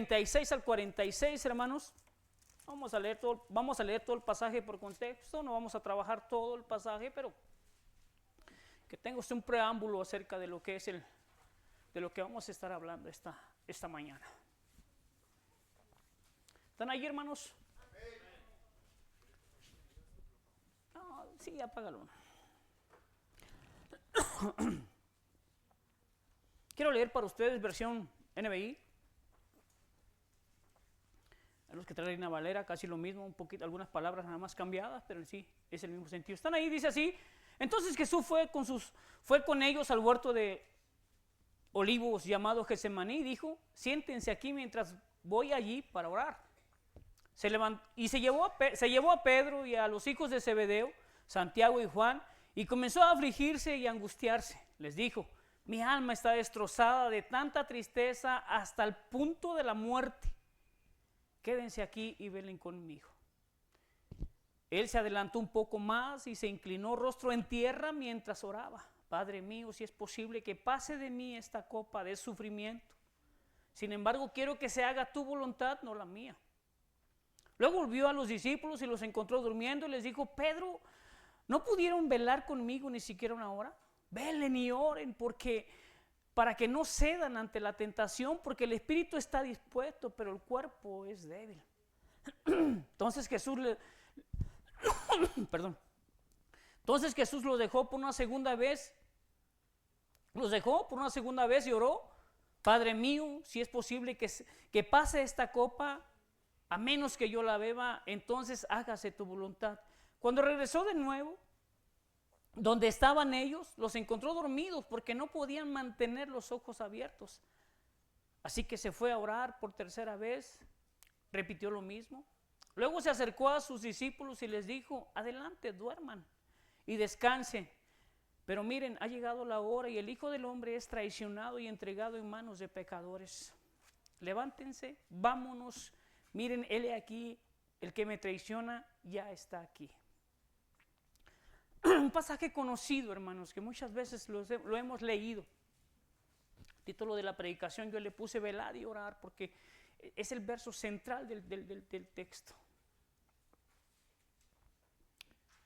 36 al 46, hermanos. Vamos a leer todo el pasaje por contexto, no vamos a trabajar todo el pasaje, pero que tenga usted un preámbulo acerca de lo que es de lo que vamos a estar hablando esta mañana. ¿Están ahí, hermanos? No, sí, apágalo. Quiero leer para ustedes versión NBI. A los que traen Reina Valera, casi lo mismo, un poquito, algunas palabras nada más cambiadas, pero en sí es el mismo sentido. Están ahí, dice así: entonces Jesús fue con ellos al huerto de olivos llamado Getsemaní y dijo: siéntense aquí mientras voy allí para orar. Se llevó a Pedro y a los hijos de Zebedeo, Santiago y Juan, y comenzó a afligirse y a angustiarse. Les dijo: mi alma está destrozada de tanta tristeza hasta el punto de la muerte. Quédense aquí y velen conmigo. Él se adelantó un poco más y se inclinó rostro en tierra mientras oraba: Padre mío, si es posible que pase de mí esta copa de sufrimiento. Sin embargo, quiero que se haga tu voluntad, no la mía. Luego volvió a los discípulos y los encontró durmiendo y les dijo: Pedro, ¿no pudieron velar conmigo ni siquiera una hora? Velen y oren para que no cedan ante la tentación, porque el espíritu está dispuesto, pero el cuerpo es débil. Entonces Jesús los dejó por una segunda vez. Y oró: Padre mío, si es posible que pase esta copa, a menos que yo la beba, entonces hágase tu voluntad. Cuando regresó de nuevo, donde estaban ellos, los encontró dormidos porque no podían mantener los ojos abiertos. Así que se fue a orar por tercera vez, repitió lo mismo. Luego se acercó a sus discípulos y les dijo: adelante, duerman y descansen. Pero miren, ha llegado la hora y el Hijo del Hombre es traicionado y entregado en manos de pecadores. Levántense, vámonos. Miren, él aquí, el que me traiciona, ya está aquí. Un pasaje conocido, hermanos, que muchas veces lo hemos leído. El título de la predicación yo le puse: velar y orar, porque es el verso central del texto.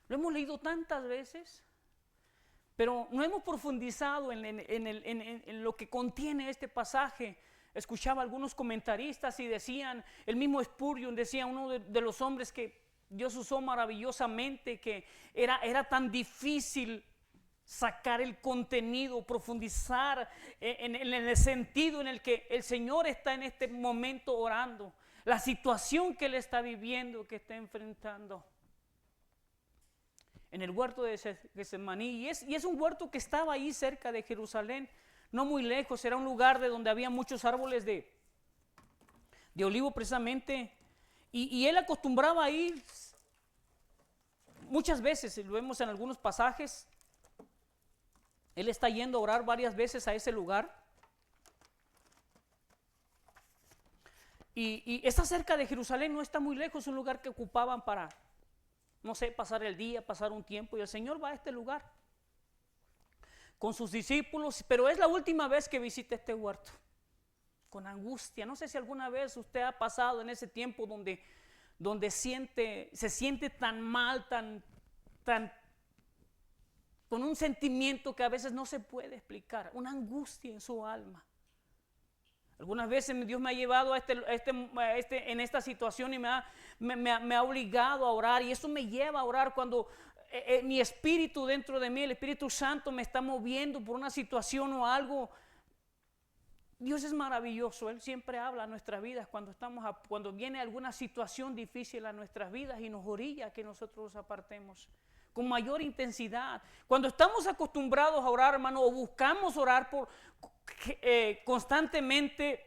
Lo hemos leído tantas veces, pero no hemos profundizado en lo que contiene este pasaje. Escuchaba algunos comentaristas y decían, el mismo Spurgeon decía, uno de los hombres que Dios usó maravillosamente, que era tan difícil sacar el contenido, profundizar en el sentido en el que el Señor está en este momento orando, la situación que Él está viviendo, que está enfrentando. En el huerto de Getsemaní, y es un huerto que estaba ahí cerca de Jerusalén, no muy lejos. Era un lugar de donde había muchos árboles de olivo precisamente, y él acostumbraba a ir muchas veces. Lo vemos en algunos pasajes. Él está yendo a orar varias veces a ese lugar, y está cerca de Jerusalén, no está muy lejos. Es un lugar que ocupaban para, no sé, pasar el día, pasar un tiempo, y el Señor va a este lugar con sus discípulos, pero es la última vez que visita este huerto, con angustia. No sé si alguna vez usted ha pasado en ese tiempo donde se siente tan mal, tan con un sentimiento que a veces no se puede explicar, una angustia en su alma. Algunas veces Dios me ha llevado en esta situación y me ha obligado a orar, y eso me lleva a orar cuando mi espíritu dentro de mí, el Espíritu Santo, me está moviendo por una situación o algo. Dios es maravilloso. Él siempre habla a nuestras vidas cuando viene alguna situación difícil a nuestras vidas y nos orilla a que nosotros nos apartemos con mayor intensidad. Cuando estamos acostumbrados a orar, hermano, o buscamos orar constantemente,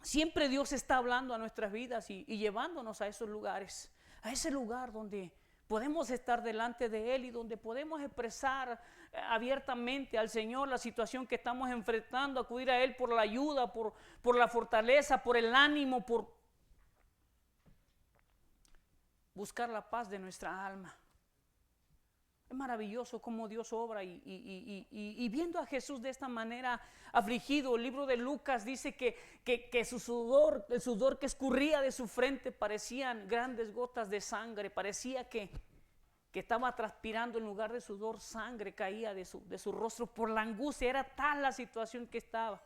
siempre Dios está hablando a nuestras vidas y llevándonos a esos lugares, a ese lugar donde podemos estar delante de Él y donde podemos expresar abiertamente al Señor la situación que estamos enfrentando, acudir a Él por la ayuda, por la fortaleza, por el ánimo, por buscar la paz de nuestra alma. Es maravilloso cómo Dios obra y viendo a Jesús de esta manera afligido, el libro de Lucas dice que su sudor, el sudor que escurría de su frente parecían grandes gotas de sangre, parecía que estaba transpirando en lugar de sudor, sangre caía de su rostro por la angustia, era tal la situación que estaba.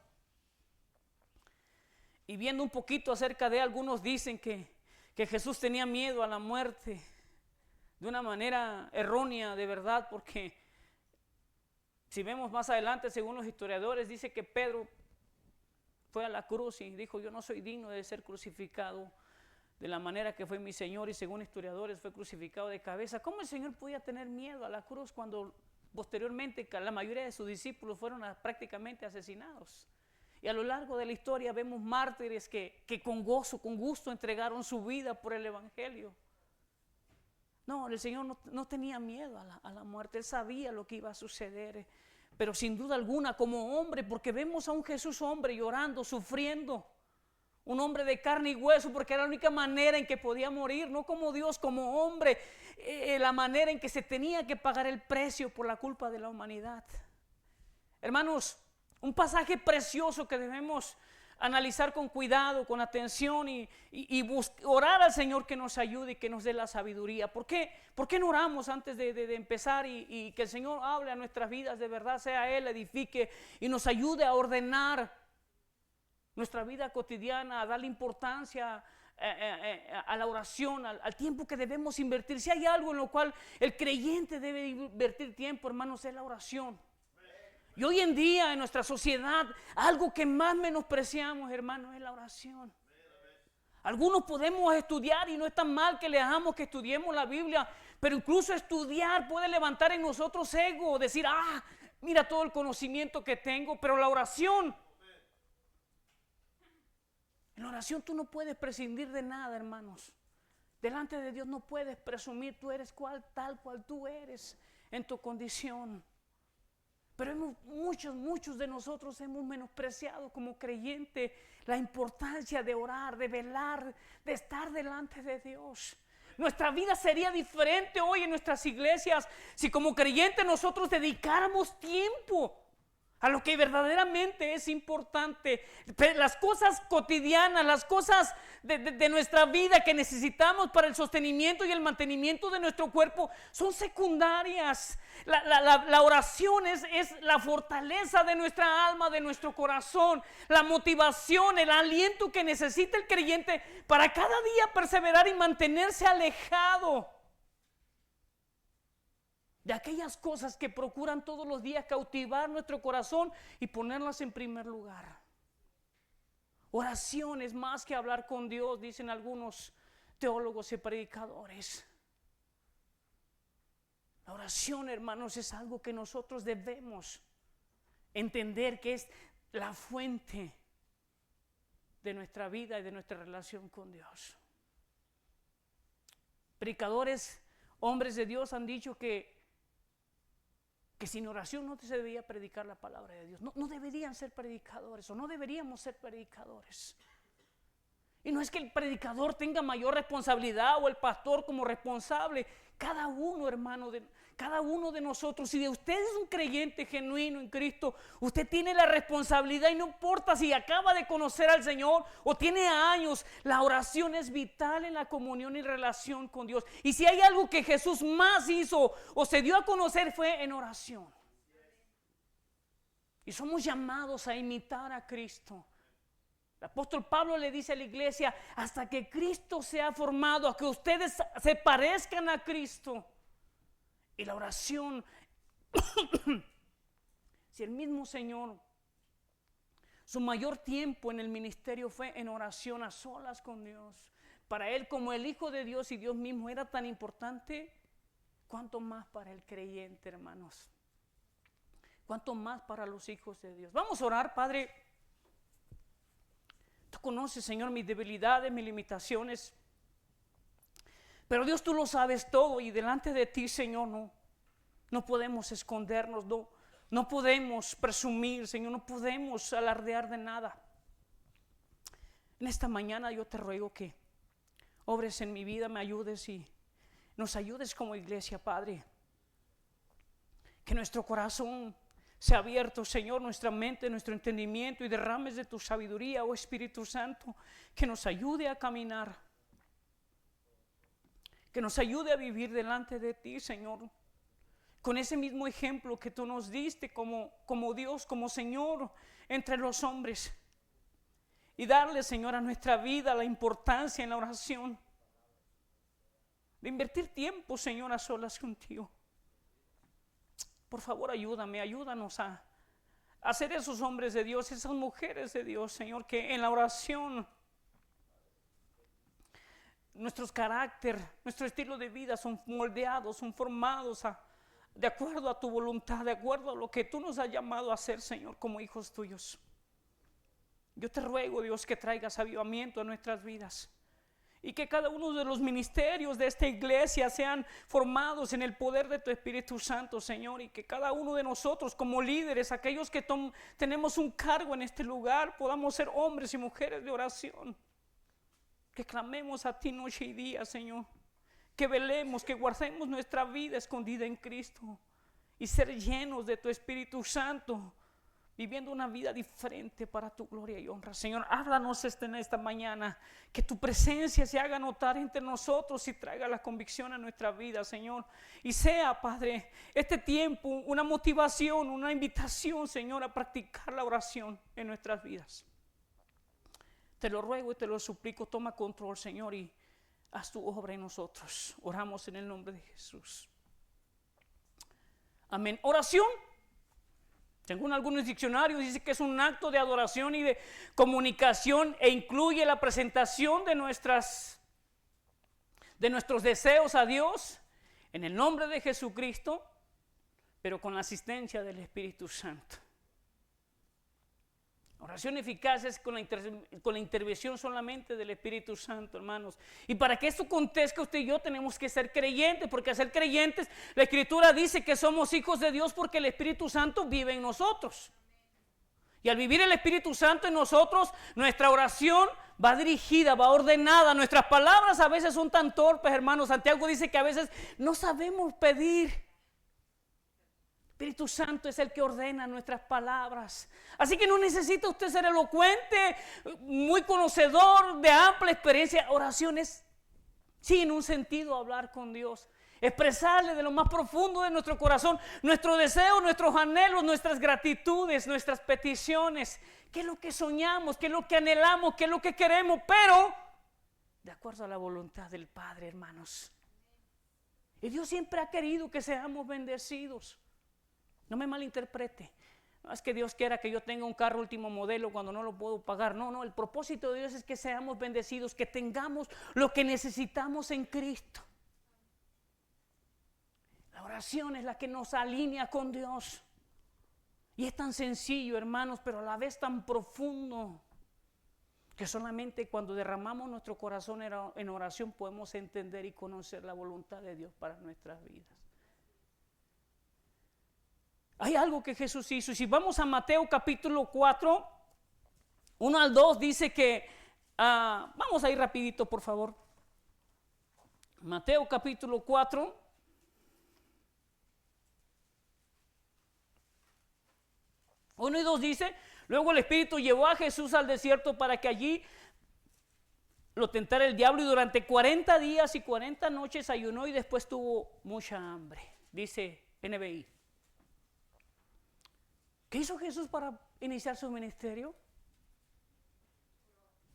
Y viendo un poquito acerca de él, algunos dicen que Jesús tenía miedo a la muerte de una manera errónea, de verdad, porque si vemos más adelante, según los historiadores, dice que Pedro fue a la cruz y dijo: yo no soy digno de ser crucificado de la manera que fue mi Señor, y según historiadores fue crucificado de cabeza. ¿Cómo el Señor podía tener miedo a la cruz cuando posteriormente la mayoría de sus discípulos fueron prácticamente asesinados? Y a lo largo de la historia vemos mártires que con gozo, con gusto entregaron su vida por el Evangelio. No, el Señor no tenía miedo a la muerte, Él sabía lo que iba a suceder, pero sin duda alguna como hombre, porque vemos a un Jesús hombre llorando, sufriendo, un hombre de carne y hueso, porque era la única manera en que podía morir, no como Dios, como hombre, la manera en que se tenía que pagar el precio por la culpa de la humanidad. Hermanos, un pasaje precioso que debemos analizar con cuidado, con atención y orar al Señor que nos ayude y que nos dé la sabiduría. ¿Por qué no oramos antes de empezar y que el Señor hable a nuestras vidas de verdad, sea Él, edifique y nos ayude a ordenar nuestra vida cotidiana, a darle importancia a la oración, al tiempo que debemos invertir? Si hay algo en lo cual el creyente debe invertir tiempo, hermanos, es la oración. Y hoy en día en nuestra sociedad, algo que más menospreciamos, hermanos, es la oración. Algunos podemos estudiar y no es tan mal que leamos, que estudiemos la Biblia, pero incluso estudiar puede levantar en nosotros ego, decir: mira todo el conocimiento que tengo. Pero la oración, en la oración tú no puedes prescindir de nada, hermanos. Delante de Dios no puedes presumir, tú eres tal cual tú eres en tu condición. Pero muchos de nosotros hemos menospreciado como creyente la importancia de orar, de velar, de estar delante de Dios. Nuestra vida sería diferente hoy en nuestras iglesias si como creyentes nosotros dedicáramos tiempo a lo que verdaderamente es importante. Las cosas cotidianas, las cosas de nuestra vida que necesitamos para el sostenimiento y el mantenimiento de nuestro cuerpo son secundarias. La oración es la fortaleza de nuestra alma, de nuestro corazón, la motivación, el aliento que necesita el creyente para cada día perseverar y mantenerse alejado de aquellas cosas que procuran todos los días cautivar nuestro corazón y ponerlas en primer lugar. Oración es más que hablar con Dios, dicen algunos teólogos y predicadores. La oración, hermanos, es algo que nosotros debemos entender que es la fuente de nuestra vida y de nuestra relación con Dios. Predicadores, hombres de Dios han dicho que sin oración no se debía predicar la palabra de Dios. No deberían ser predicadores, o no deberíamos ser predicadores. Y no es que el predicador tenga mayor responsabilidad o el pastor como responsable. Cada uno, hermano, cada uno de nosotros, si de usted es un creyente genuino en Cristo, usted tiene la responsabilidad, y no importa si acaba de conocer al Señor o tiene años, la oración es vital en la comunión y relación con Dios. Y si hay algo que Jesús más hizo o se dio a conocer, fue en oración. Y somos llamados a imitar a Cristo. El apóstol Pablo le dice a la iglesia: hasta que Cristo sea formado, a que ustedes se parezcan a Cristo. Y la oración, si el mismo Señor, su mayor tiempo en el ministerio fue en oración, a solas con Dios, para Él como el Hijo de Dios y Dios mismo era tan importante, ¿cuánto más para el creyente, hermanos? ¿Cuánto más para los hijos de Dios? Vamos a orar. Padre, tú conoces, Señor, mis debilidades, mis limitaciones. Pero Dios, tú lo sabes todo, y delante de ti, Señor, no podemos escondernos, no podemos presumir, Señor, no podemos alardear de nada. En esta mañana yo te ruego que obres en mi vida, me ayudes y nos ayudes como iglesia, Padre, Que nuestro corazón sea abierto, Señor, nuestra mente, nuestro entendimiento, y derrames de tu sabiduría, oh Espíritu Santo, que nos ayude a caminar, que nos ayude a vivir delante de ti, Señor, con ese mismo ejemplo que tú nos diste como Dios, como Señor entre los hombres, y darle, Señor, a nuestra vida la importancia en la oración, de invertir tiempo, Señor, a solas contigo. Por favor, ayúdanos a ser esos hombres de Dios, esas mujeres de Dios, Señor, que en la oración nuestros carácter, nuestro estilo de vida son moldeados, son formados de acuerdo a tu voluntad, de acuerdo a lo que tú nos has llamado a hacer, Señor, como hijos tuyos. Yo te ruego, Dios, que traigas avivamiento a nuestras vidas, y que cada uno de los ministerios de esta iglesia sean formados en el poder de tu Espíritu Santo, Señor, y que cada uno de nosotros como líderes, aquellos que tenemos un cargo en este lugar, podamos ser hombres y mujeres de oración, que clamemos a ti noche y día, Señor, que velemos, que guardemos nuestra vida escondida en Cristo, y ser llenos de tu Espíritu Santo, viviendo una vida diferente para tu gloria y honra. Señor, háblanos en esta mañana, que tu presencia se haga notar entre nosotros y traiga la convicción a nuestra vida, Señor. Y sea, Padre, este tiempo una motivación, una invitación, Señor, a practicar la oración en nuestras vidas. Te lo ruego y te lo suplico, toma control, Señor, y haz tu obra en nosotros. Oramos en el nombre de Jesús. Amén. Oración, según algunos diccionarios, dice que es un acto de adoración y de comunicación, e incluye la presentación de nuestros deseos a Dios en el nombre de Jesucristo, pero con la asistencia del Espíritu Santo. Oración eficaz es con la intervención solamente del Espíritu Santo, hermanos. Y para que esto acontezca, usted y yo tenemos que ser creyentes, porque al ser creyentes, la Escritura dice que somos hijos de Dios porque el Espíritu Santo vive en nosotros. Y al vivir el Espíritu Santo en nosotros, nuestra oración va dirigida, va ordenada. Nuestras palabras a veces son tan torpes, hermanos. Santiago dice que a veces no sabemos pedir. Espíritu Santo es el que ordena nuestras palabras. Así que no necesita usted ser elocuente, muy conocedor, de amplia experiencia. Oración es, sí, en un sentido, hablar con Dios, expresarle de lo más profundo de nuestro corazón nuestros deseos, nuestros anhelos, nuestras gratitudes, nuestras peticiones. ¿Qué es lo que soñamos? ¿Qué es lo que anhelamos? ¿Qué es lo que queremos? Pero de acuerdo a la voluntad del Padre, hermanos. Y Dios siempre ha querido que seamos bendecidos. No me malinterprete. No es que Dios quiera que yo tenga un carro último modelo cuando no lo puedo pagar. No, el propósito de Dios es que seamos bendecidos, que tengamos lo que necesitamos en Cristo. La oración es la que nos alinea con Dios. Y es tan sencillo, hermanos, pero a la vez tan profundo, que solamente cuando derramamos nuestro corazón en oración podemos entender y conocer la voluntad de Dios para nuestras vidas. Hay algo que Jesús hizo. Y si vamos a Mateo capítulo 4, 1 al 2, dice que, vamos a ir rapidito por favor. Mateo capítulo 4. Uno y 2 dice: luego el Espíritu llevó a Jesús al desierto para que allí lo tentara el diablo, y durante 40 días y 40 noches ayunó y después tuvo mucha hambre. Dice NBI. ¿Qué hizo Jesús para iniciar su ministerio?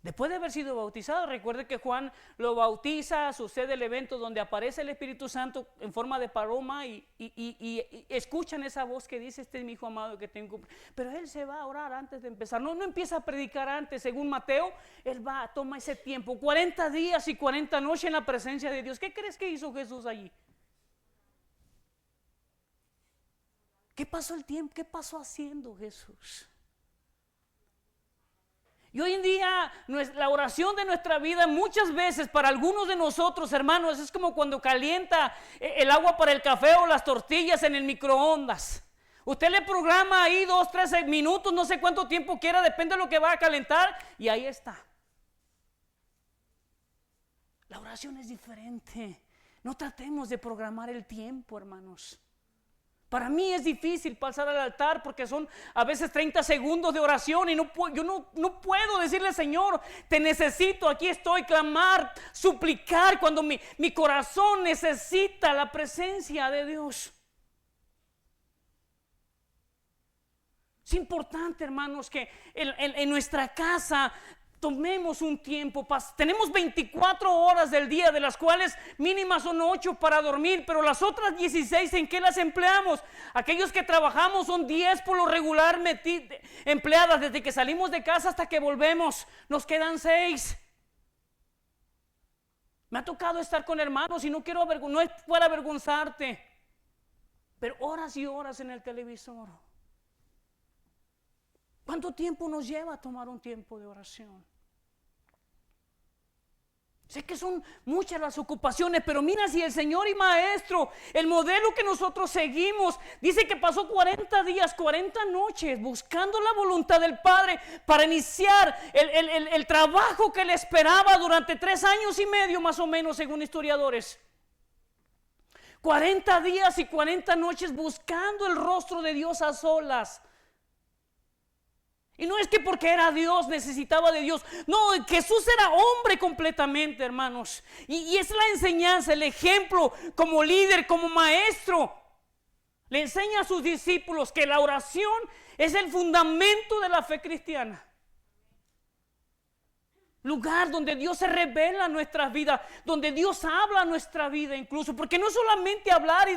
Después de haber sido bautizado, recuerde que Juan lo bautiza, sucede el evento donde aparece el Espíritu Santo en forma de paloma y escuchan esa voz que dice: este es mi hijo amado que tengo. Pero él se va a orar antes de empezar. No empieza a predicar antes, según Mateo. Él toma ese tiempo, 40 días y 40 noches en la presencia de Dios. ¿Qué crees que hizo Jesús allí? ¿Qué pasó el tiempo? ¿Qué pasó haciendo Jesús? Y hoy en día la oración de nuestra vida muchas veces para algunos de nosotros, hermanos, es como cuando calienta el agua para el café o las tortillas en el microondas. Usted le programa ahí 2, 3 minutos, no sé cuánto tiempo quiera, depende de lo que va a calentar, y ahí está. La oración es diferente. No tratemos de programar el tiempo, hermanos. Para mí es difícil pasar al altar porque son a veces 30 segundos de oración y yo no puedo decirle, Señor, te necesito, aquí estoy, clamar, suplicar cuando mi corazón necesita la presencia de Dios. Es importante, hermanos, que en nuestra casa tomemos un tiempo. Tenemos 24 horas del día, de las cuales mínimas son 8 para dormir, pero las otras 16, ¿en qué las empleamos? Aquellos que trabajamos son 10 por lo regular empleadas, desde que salimos de casa hasta que volvemos, nos quedan 6. Me ha tocado estar con hermanos y no es para avergonzarte, pero horas y horas en el televisor. ¿Cuánto tiempo nos lleva a tomar un tiempo de oración? Sé que son muchas las ocupaciones, pero mira, si el Señor y Maestro, el modelo que nosotros seguimos, dice que pasó 40 días, 40 noches buscando la voluntad del Padre para iniciar el trabajo que le esperaba durante 3 años y medio más o menos, según historiadores. 40 días y 40 noches buscando el rostro de Dios a solas. Y no es que porque era Dios necesitaba de Dios. No, Jesús era hombre completamente, hermanos. Y es la enseñanza, el ejemplo como líder, como maestro. Le enseña a sus discípulos que la oración es el fundamento de la fe cristiana. Lugar donde Dios se revela en nuestras vidas, donde Dios habla a nuestra vida incluso. Porque no es solamente hablar y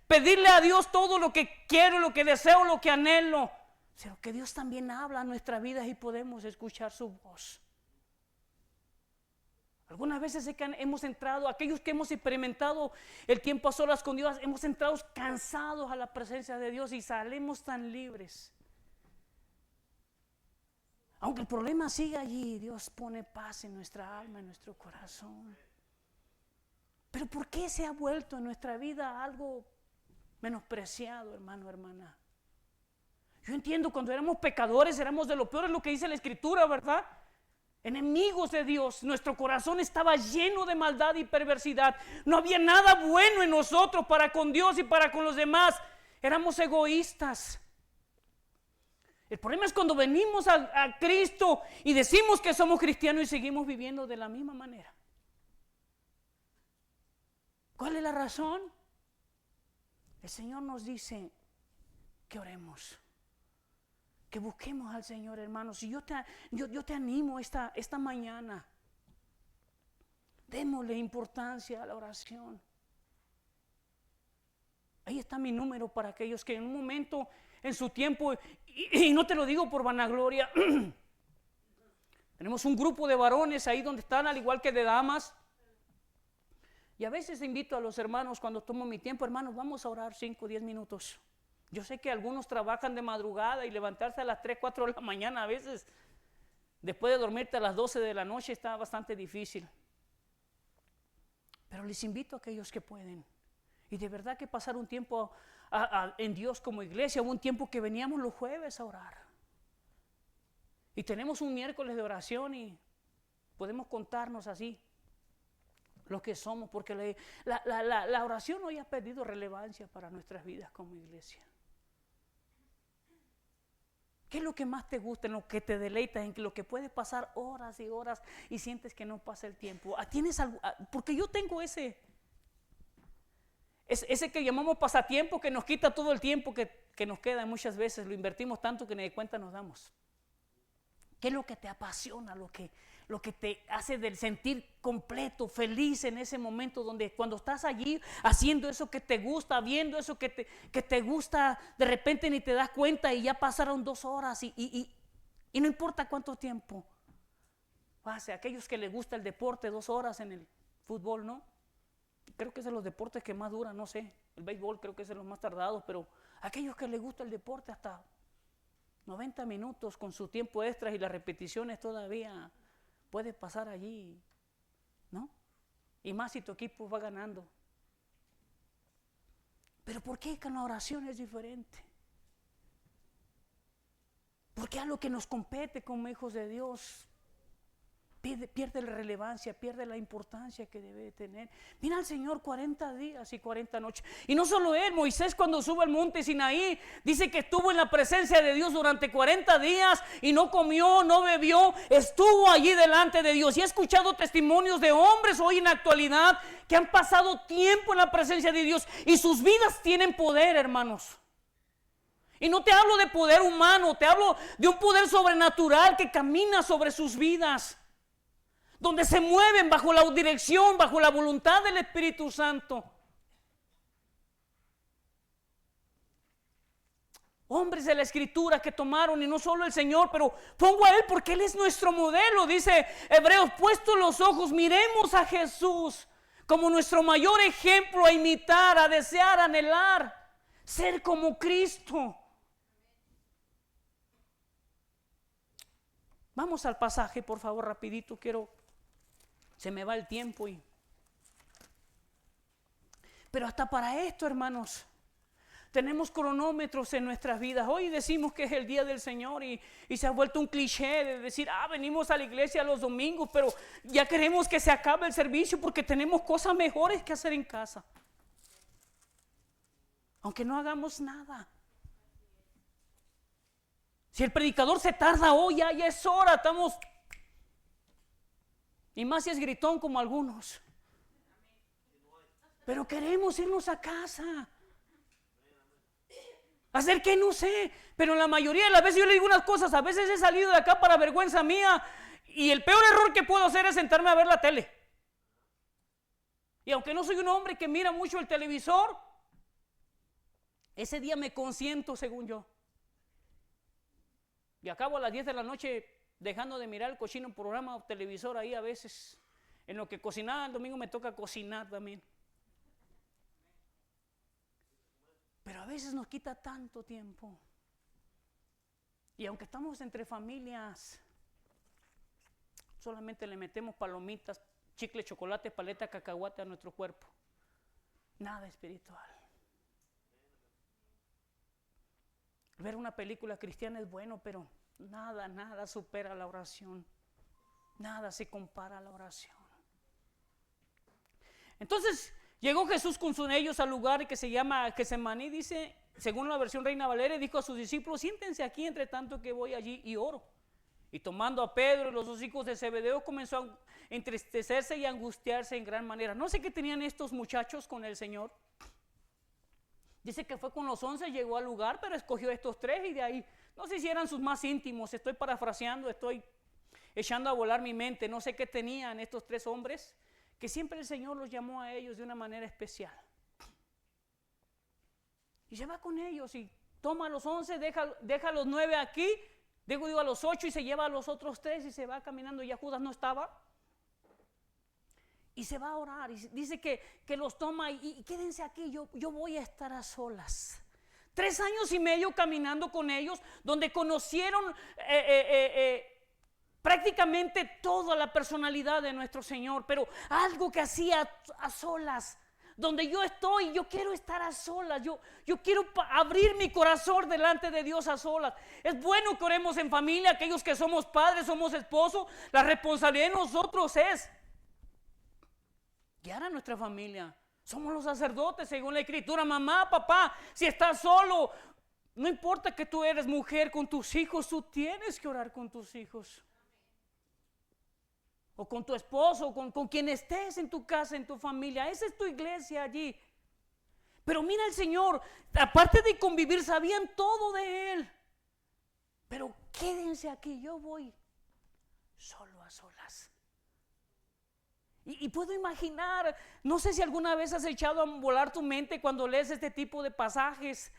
pedirle a Dios todo lo que quiero, lo que deseo, lo que anhelo, sino que Dios también habla a nuestras vidas y podemos escuchar su voz. Algunas veces hemos entrado, aquellos que hemos experimentado el tiempo a solas con Dios, hemos entrado cansados a la presencia de Dios y salimos tan libres. Aunque el problema siga allí, Dios pone paz en nuestra alma, en nuestro corazón. Pero ¿por qué se ha vuelto en nuestra vida algo menospreciado, hermano, hermana? Yo entiendo, cuando éramos pecadores, éramos de lo peor, es lo que dice la Escritura, ¿verdad? Enemigos de Dios, nuestro corazón estaba lleno de maldad y perversidad. No había nada bueno en nosotros para con Dios y para con los demás. Éramos egoístas. El problema es cuando venimos a Cristo y decimos que somos cristianos y seguimos viviendo de la misma manera. ¿Cuál es la razón? El Señor nos dice que oremos, que busquemos al Señor, hermanos. Y yo te animo esta mañana. Démosle importancia a la oración. Ahí está mi número para aquellos que en un momento, en su tiempo, y no te lo digo por vanagloria, tenemos un grupo de varones ahí donde están, al igual que de damas. Y a veces invito a los hermanos cuando tomo mi tiempo, hermanos, vamos a orar 5 o 10 minutos. Yo sé que algunos trabajan de madrugada y levantarse a las 3, 4 de la mañana a veces, después de dormirte a las 12 de la noche, está bastante difícil. Pero les invito a aquellos que pueden. Y de verdad que pasar un tiempo en Dios como iglesia. Hubo un tiempo que veníamos los jueves a orar. Y tenemos un miércoles de oración y podemos contarnos así lo que somos, porque la oración hoy ha perdido relevancia para nuestras vidas como iglesia. ¿Qué es lo que más te gusta, en lo que te deleitas, en lo que puedes pasar horas y horas y sientes que no pasa el tiempo? ¿Tienes algo? Porque yo tengo ese que llamamos pasatiempo, que nos quita todo el tiempo que nos queda. Muchas veces lo invertimos tanto que ni de cuenta nos damos. ¿Qué es lo que te apasiona, lo que te hace del sentir completo, feliz en ese momento donde cuando estás allí haciendo eso que te gusta, viendo eso que te gusta, de repente ni te das cuenta y ya pasaron 2 horas y no importa cuánto tiempo pase? Aquellos que les gusta el deporte, 2 horas en el fútbol, ¿no? Creo que es de los deportes que más duran, no sé, el béisbol creo que es de los más tardados, pero aquellos que les gusta el deporte hasta 90 minutos con su tiempo extras y las repeticiones todavía puede pasar allí, ¿no? Y más si tu equipo va ganando. Pero ¿por qué con la oración es diferente? Porque es lo que nos compete como hijos de Dios. pierde la relevancia, pierde la importancia que debe tener. Mira al Señor 40 días y 40 noches. Y no solo él, Moisés cuando sube al monte Sinaí, dice que estuvo en la presencia de Dios durante 40 días y no comió, no bebió, estuvo allí delante de Dios. Y he escuchado testimonios de hombres hoy en la actualidad que han pasado tiempo en la presencia de Dios y sus vidas tienen poder, hermanos. Y no te hablo de poder humano, te hablo de un poder sobrenatural que camina sobre sus vidas, donde se mueven bajo la dirección, bajo la voluntad del Espíritu Santo. Hombres de la Escritura que tomaron, y no solo el Señor, pero pongo a Él porque Él es nuestro modelo. Dice Hebreos, puestos los ojos, miremos a Jesús como nuestro mayor ejemplo a imitar, a desear, a anhelar, ser como Cristo. Vamos al pasaje, por favor, rapidito, se me va el tiempo. Pero hasta para esto, hermanos, tenemos cronómetros en nuestras vidas. Hoy decimos que es el día del Señor y se ha vuelto un cliché de decir, venimos a la iglesia los domingos, pero ya queremos que se acabe el servicio porque tenemos cosas mejores que hacer en casa. Aunque no hagamos nada. Si el predicador se tarda hoy, ya es hora, estamos... Y más si es gritón como algunos. Pero queremos irnos a casa. Hacer que no sé. Pero la mayoría de las veces yo le digo unas cosas. A veces he salido de acá para vergüenza mía. Y el peor error que puedo hacer es sentarme a ver la tele. Y aunque no soy un hombre que mira mucho el televisor, ese día me consiento según yo. Y acabo a las 10 de la noche dejando de mirar el cochino programa o televisor ahí a veces. En lo que cocinaba el domingo me toca cocinar también. Pero a veces nos quita tanto tiempo. Y aunque estamos entre familias, solamente le metemos palomitas, chicle, chocolate, paleta, cacahuate a nuestro cuerpo. Nada espiritual. Ver una película cristiana es bueno, pero nada supera la oración. Nada se compara a la oración. Entonces llegó Jesús con ellos al lugar que se llama Getsemaní, dice, según la versión Reina Valera, dijo a sus discípulos, siéntense aquí entre tanto que voy allí y oro. Y tomando a Pedro y los dos hijos de Zebedeo, comenzó a entristecerse y a angustiarse en gran manera. No sé qué tenían estos muchachos con el Señor. Dice que fue con los 11, llegó al lugar, pero escogió estos 3 y de ahí, no sé si eran sus más íntimos, estoy parafraseando, estoy echando a volar mi mente, no sé qué tenían estos 3 hombres, que siempre el Señor los llamó a ellos de una manera especial. Y se va con ellos y toma a los 11, deja a los 9 aquí, digo a los 8 y se lleva a los otros 3 y se va caminando, ya Judas no estaba. Y se va a orar y dice que los toma y quédense aquí, yo voy a estar a solas. 3 años y medio caminando con ellos, donde conocieron prácticamente toda la personalidad de nuestro Señor, pero algo que hacía a solas, donde yo estoy, yo quiero estar a solas, yo quiero abrir mi corazón delante de Dios a solas. Es bueno que oremos en familia, aquellos que somos padres, somos esposos, la responsabilidad de nosotros es guiar a nuestra familia. Somos los sacerdotes según la Escritura. Mamá, papá, si estás solo, no importa que tú eres mujer con tus hijos, tú tienes que orar con tus hijos. O con tu esposo, con quien estés en tu casa, en tu familia. Esa es tu iglesia allí. Pero mira el Señor, aparte de convivir, sabían todo de Él. Pero quédense aquí, yo voy solo a solas. Y puedo imaginar, no sé si alguna vez has echado a volar tu mente cuando lees este tipo de pasajes.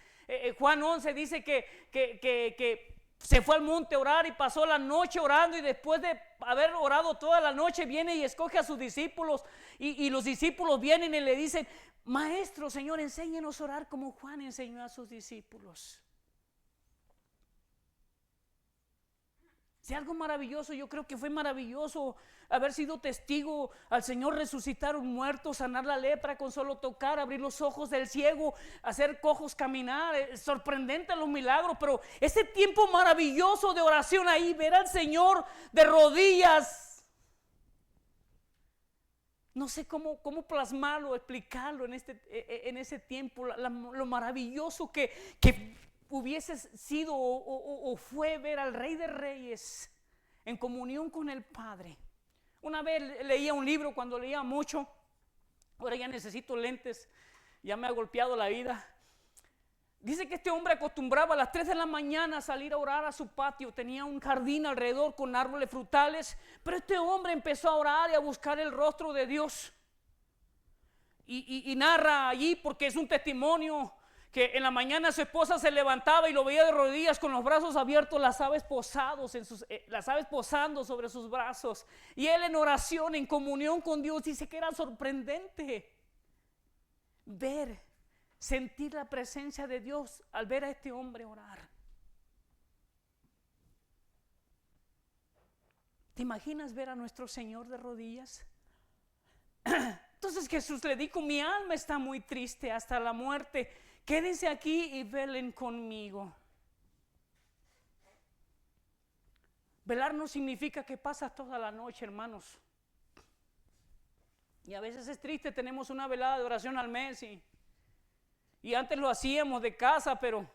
Juan 11 dice que se fue al monte a orar y pasó la noche orando, y después de haber orado toda la noche viene y escoge a sus discípulos y los discípulos vienen y le dicen, Maestro, Señor, enséñenos a orar como Juan enseñó a sus discípulos. Si algo maravilloso, yo creo que fue maravilloso haber sido testigo al Señor resucitar un muerto, sanar la lepra con solo tocar, abrir los ojos del ciego, hacer cojos caminar. Es sorprendente los milagros, pero ese tiempo maravilloso de oración ahí, ver al Señor de rodillas, no sé cómo plasmarlo, explicarlo en ese tiempo, lo maravilloso que hubiese sido o fue ver al Rey de Reyes en comunión con el Padre. Una vez leía un libro, cuando leía mucho, ahora ya necesito lentes, ya me ha golpeado la vida. Dice que este hombre acostumbraba a las 3 de la mañana a salir a orar a su patio. Tenía un jardín alrededor con árboles frutales, pero este hombre empezó a orar y a buscar el rostro de Dios. Y narra allí, porque es un testimonio, que en la mañana su esposa se levantaba y lo veía de rodillas con los brazos abiertos, las aves posando sobre sus brazos. Y él en oración, en comunión con Dios, dice que era sorprendente sentir la presencia de Dios al ver a este hombre orar. ¿Te imaginas ver a nuestro Señor de rodillas? Entonces Jesús le dijo: mi alma está muy triste hasta la muerte, quédense aquí y velen conmigo. Velar no significa que pasas toda la noche, hermanos. Y a veces es triste, tenemos una velada de oración al mes y antes lo hacíamos de casa, pero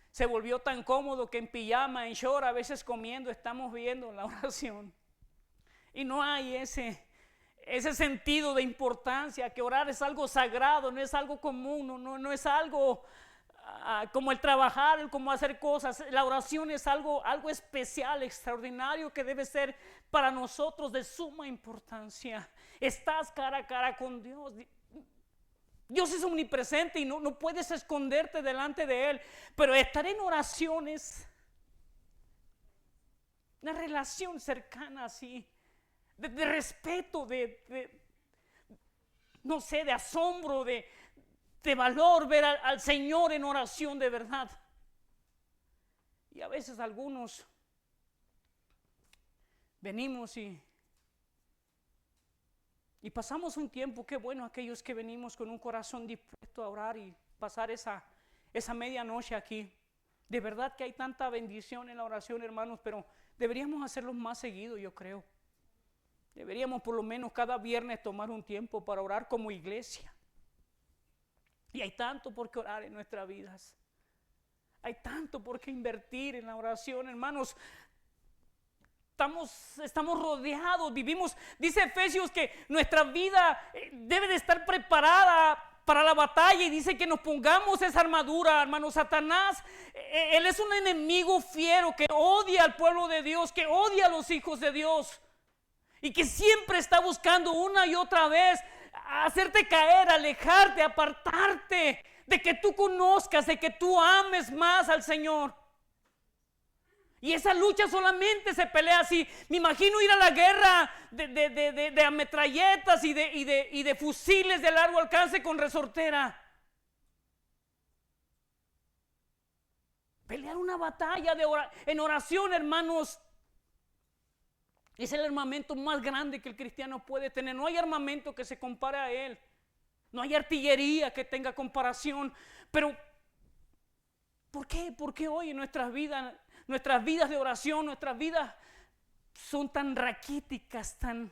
se volvió tan cómodo que en pijama, en short, a veces comiendo, estamos viendo la oración. Y no hay ese sentido de importancia, que orar es algo sagrado, no es algo común, no es algo como el trabajar, como hacer cosas. La oración es algo especial, extraordinario, que debe ser para nosotros de suma importancia. Estás cara a cara con Dios. Dios es omnipresente y no puedes esconderte delante de Él, pero estar en oraciones, una relación cercana así, de respeto, no sé, de asombro, de valor, ver al Señor en oración de verdad. Y a veces algunos venimos y pasamos un tiempo. Qué bueno aquellos que venimos con un corazón dispuesto a orar y pasar esa medianoche aquí. De verdad que hay tanta bendición en la oración, hermanos, pero deberíamos hacerlo más seguido, yo creo. Deberíamos por lo menos cada viernes tomar un tiempo para orar como iglesia. Y hay tanto por qué orar en nuestras vidas. Hay tanto por qué invertir en la oración, hermanos. Estamos rodeados, vivimos, dice Efesios que nuestra vida debe de estar preparada para la batalla, y dice que nos pongamos esa armadura, hermano. Satanás, él es un enemigo fiero que odia al pueblo de Dios, que odia a los hijos de Dios, y que siempre está buscando una y otra vez hacerte caer, alejarte, apartarte de que tú conozcas, de que tú ames más al Señor. Y esa lucha solamente se pelea así. Me imagino ir a la guerra de ametralletas y de fusiles de largo alcance con resortera. Pelear una batalla en oración, hermanos, es el armamento más grande que el cristiano puede tener. No hay armamento que se compare a él. No hay artillería que tenga comparación. Pero ¿por qué? ¿Por qué hoy en nuestras vidas de oración, nuestras vidas son tan raquíticas, tan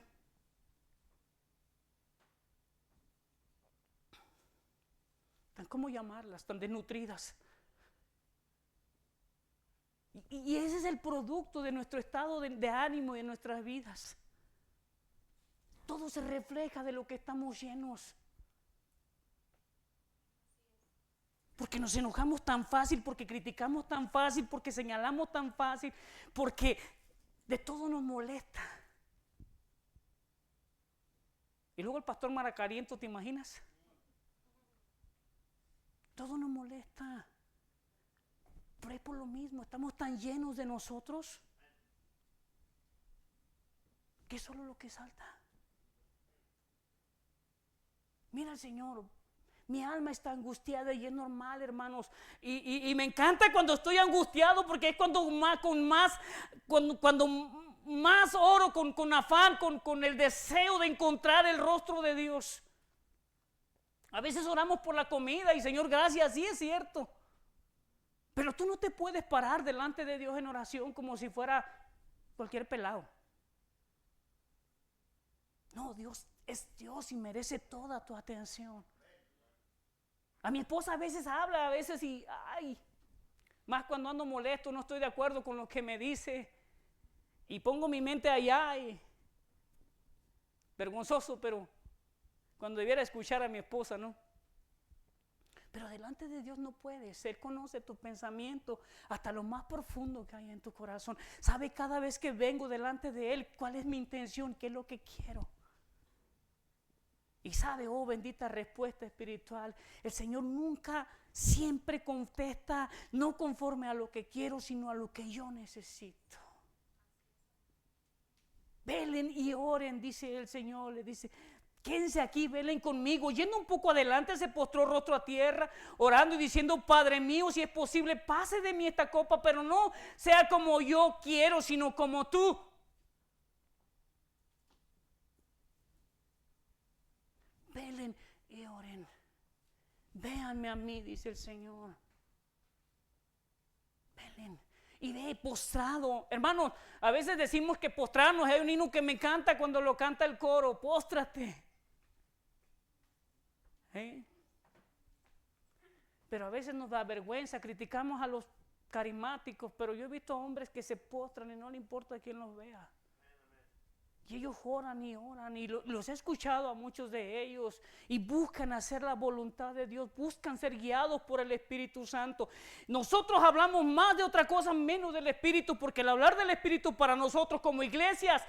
¿cómo llamarlas? Tan desnutridas? Y ese es el producto de nuestro estado de ánimo y de nuestras vidas. Todo se refleja de lo que estamos llenos. Porque nos enojamos tan fácil, porque criticamos tan fácil, porque señalamos tan fácil, porque de todo nos molesta. Y luego el pastor maracariento, ¿te imaginas? Todo nos molesta. Pero es por lo mismo, estamos tan llenos de nosotros que es solo lo que salta. Mira al Señor. Mi alma está angustiada y es normal, hermanos. Y me encanta cuando estoy angustiado, porque es cuando más oro con afán, con el deseo de encontrar el rostro de Dios. A veces oramos por la comida y Señor, gracias, sí es cierto. Pero tú no te puedes parar delante de Dios en oración como si fuera cualquier pelado. No, Dios es Dios y merece toda tu atención. A mi esposa a veces habla, a veces y, ay, más cuando ando molesto, no estoy de acuerdo con lo que me dice. Y pongo mi mente allá y vergonzoso, pero cuando debiera escuchar a mi esposa, ¿no? Pero delante de Dios no puedes. Él conoce tu pensamiento hasta lo más profundo que hay en tu corazón. Sabe cada vez que vengo delante de Él cuál es mi intención, qué es lo que quiero. Y sabe, oh bendita respuesta espiritual, el Señor nunca, siempre contesta no conforme a lo que quiero, sino a lo que yo necesito. Velen y oren, dice el Señor, le dice, quédense aquí, velen conmigo. Yendo un poco adelante, se postró rostro a tierra, orando y diciendo, Padre mío, si es posible, pase de mí esta copa, pero no sea como yo quiero, sino como tú. Velen y oren. Véanme a mí, dice el Señor. Velen. Y ve postrado. Hermanos, a veces decimos que postrarnos. Hay un himno que me encanta cuando lo canta el coro. Póstrate. Pero a veces nos da vergüenza. Criticamos a los carismáticos. Pero yo he visto hombres que se postran y no le importa quién los vea. Y ellos oran y los he escuchado a muchos de ellos y buscan hacer la voluntad de Dios, buscan ser guiados por el Espíritu Santo. Nosotros hablamos más de otra cosa menos del Espíritu, porque el hablar del Espíritu para nosotros como iglesias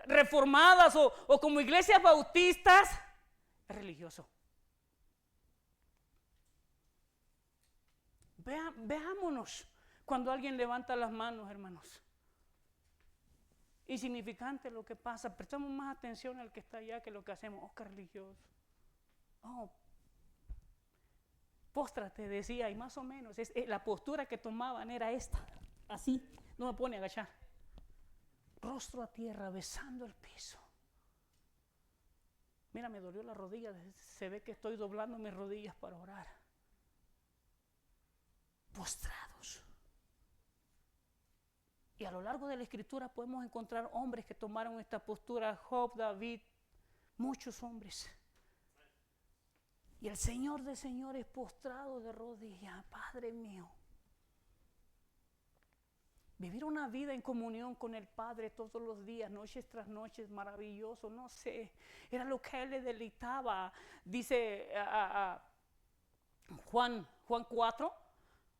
reformadas o como iglesias bautistas es religioso. Veámonos cuando alguien levanta las manos, hermanos. Insignificante lo que pasa, prestamos más atención al que está allá que lo que hacemos. Oh, qué religioso. Oh, póstrate, decía, y más o menos la postura que tomaban era esta, así, no me pone a agachar, rostro a tierra, besando el piso. Mira, me dolió la rodilla, se ve que estoy doblando mis rodillas para orar. Postrados. Y a lo largo de la Escritura podemos encontrar hombres que tomaron esta postura, Job, David, muchos hombres. Y el Señor de señores postrado de rodillas, Padre mío. Vivir una vida en comunión con el Padre todos los días, noches tras noches, maravilloso, no sé. Era lo que a él le deleitaba. Dice Juan 4.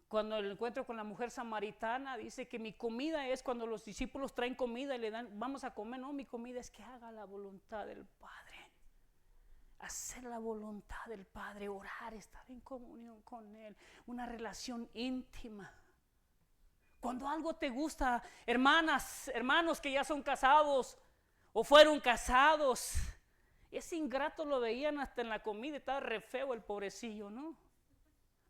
Cuando el encuentro con la mujer samaritana, dice que mi comida es cuando los discípulos traen comida y le dan, vamos a comer. No, mi comida es que haga la voluntad del Padre. Hacer la voluntad del Padre, orar, estar en comunión con Él, una relación íntima. Cuando algo te gusta, hermanas, hermanos que ya son casados o fueron casados, ese ingrato lo veían hasta en la comida, estaba re feo el pobrecillo, ¿no?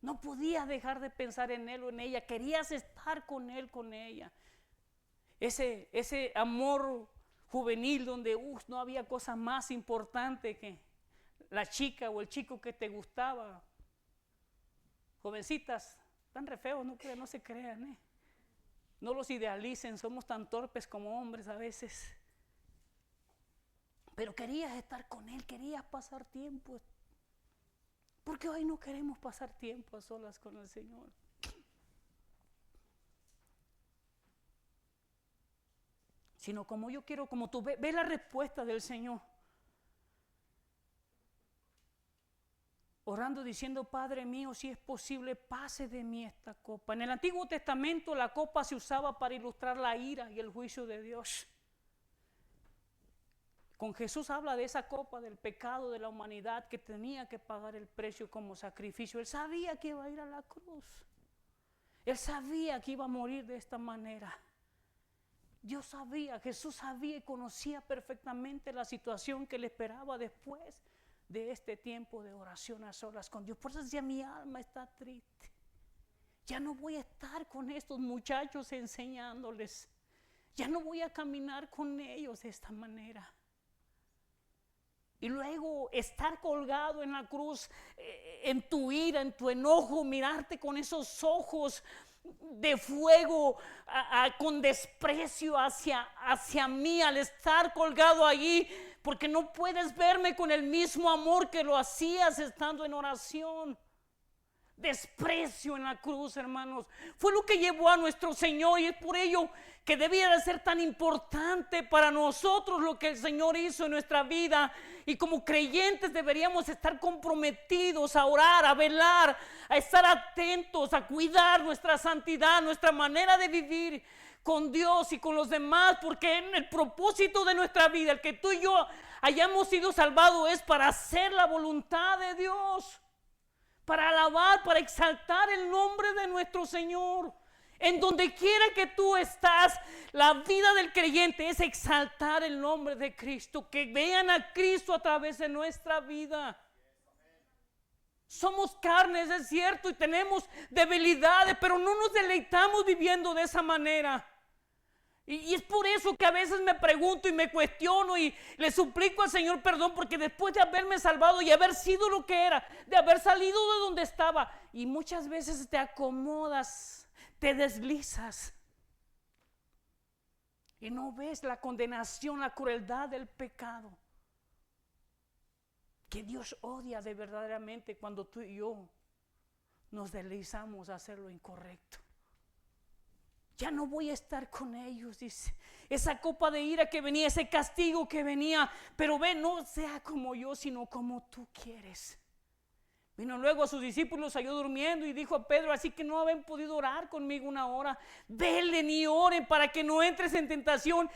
No podías dejar de pensar en él o en ella. Querías estar con él, con ella. Ese amor juvenil donde no había cosa más importante que la chica o el chico que te gustaba. Jovencitas, tan re feos, no se crean. No los idealicen, somos tan torpes como hombres a veces. Pero querías estar con él, querías pasar tiempo. Porque hoy no queremos pasar tiempo a solas con el Señor. Sino como yo quiero, como tú. Ve la respuesta del Señor. Orando diciendo, Padre mío, si es posible, pase de mí esta copa. En el Antiguo Testamento la copa se usaba para ilustrar la ira y el juicio de Dios. Con Jesús habla de esa copa del pecado de la humanidad que tenía que pagar el precio como sacrificio. Él sabía que iba a ir a la cruz. Él sabía que iba a morir de esta manera. Dios sabía, Jesús sabía y conocía perfectamente la situación que le esperaba después de este tiempo de oración a solas con Dios. Por eso decía, mi alma está triste. Ya no voy a estar con estos muchachos enseñándoles. Ya no voy a caminar con ellos de esta manera. Y luego estar colgado en la cruz, en tu ira, en tu enojo, mirarte con esos ojos de fuego, con desprecio hacia mí, al estar colgado allí, porque no puedes verme con el mismo amor que lo hacías estando en oración. Desprecio en la cruz, hermanos, fue lo que llevó a nuestro Señor, y es por ello que debía de ser tan importante para nosotros lo que el Señor hizo en nuestra vida. Y como creyentes deberíamos estar comprometidos a orar, a velar, a estar atentos, a cuidar nuestra santidad, nuestra manera de vivir con Dios y con los demás, porque en el propósito de nuestra vida, el que tú y yo hayamos sido salvados, es para hacer la voluntad de Dios, para alabar, para exaltar el nombre de nuestro Señor. En donde quiera que tú estás, la vida del creyente es exaltar el nombre de Cristo, que vean a Cristo a través de nuestra vida. Somos carnes, es cierto, y tenemos debilidades, pero no nos deleitamos viviendo de esa manera. Y es por eso que a veces me pregunto y me cuestiono y le suplico al Señor perdón, porque después de haberme salvado y haber sido lo que era, de haber salido de donde estaba, y muchas veces te acomodas, te deslizas y no ves la condenación, la crueldad del pecado, que Dios odia de verdaderamente cuando tú y yo nos deslizamos a hacer lo incorrecto. Ya no voy a estar con ellos, dice. Esa copa de ira que venía, ese castigo que venía, pero ve, no sea como yo, sino como tú quieres. Vino luego a sus discípulos, salió durmiendo y dijo a Pedro: así que no habían podido orar conmigo una hora. Velen y oren para que no entres en tentación.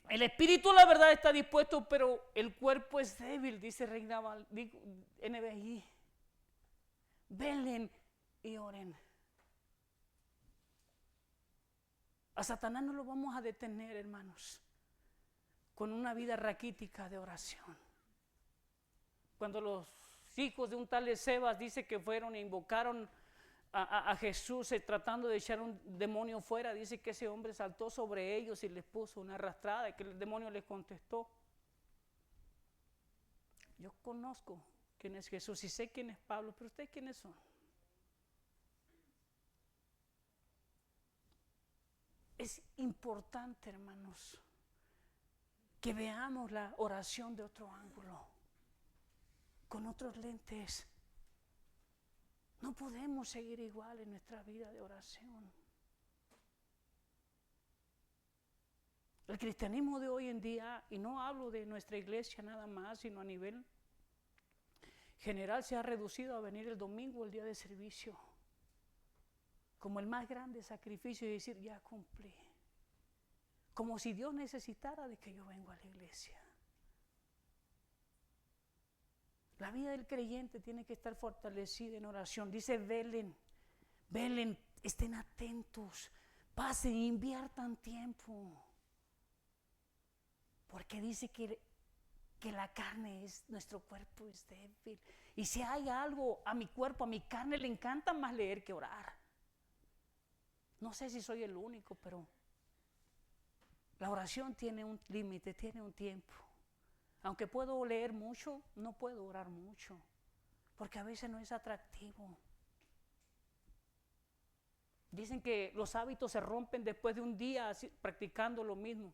El espíritu, la verdad, está dispuesto, pero el cuerpo es débil, dice Reina NBI. Velen y oren. A Satanás no lo vamos a detener, hermanos, con una vida raquítica de oración. Cuando los hijos de un tal Esebas dice que fueron e invocaron a Jesús tratando de echar un demonio fuera, dice que ese hombre saltó sobre ellos y les puso una arrastrada y que el demonio les contestó: yo conozco quién es Jesús y sé quién es Pablo, pero ustedes quiénes son. Es importante, hermanos, que veamos la oración de otro ángulo, con otros lentes. No podemos seguir igual en nuestra vida de oración. El cristianismo de hoy en día, y no hablo de nuestra iglesia nada más, sino a nivel general, se ha reducido a venir el domingo, el día de servicio, como el más grande sacrificio, y decir: ya cumplí. Como si Dios necesitara de que yo venga a la iglesia. La vida del creyente tiene que estar fortalecida en oración. Dice: velen, velen, estén atentos, pasen, inviertan tiempo. Porque dice que la carne nuestro cuerpo es débil. Y si hay algo a mi cuerpo, a mi carne le encanta más leer que orar. No sé si soy el único, pero la oración tiene un límite, tiene un tiempo. Aunque puedo leer mucho, no puedo orar mucho, porque a veces no es atractivo. Dicen que los hábitos se rompen después de un día practicando lo mismo.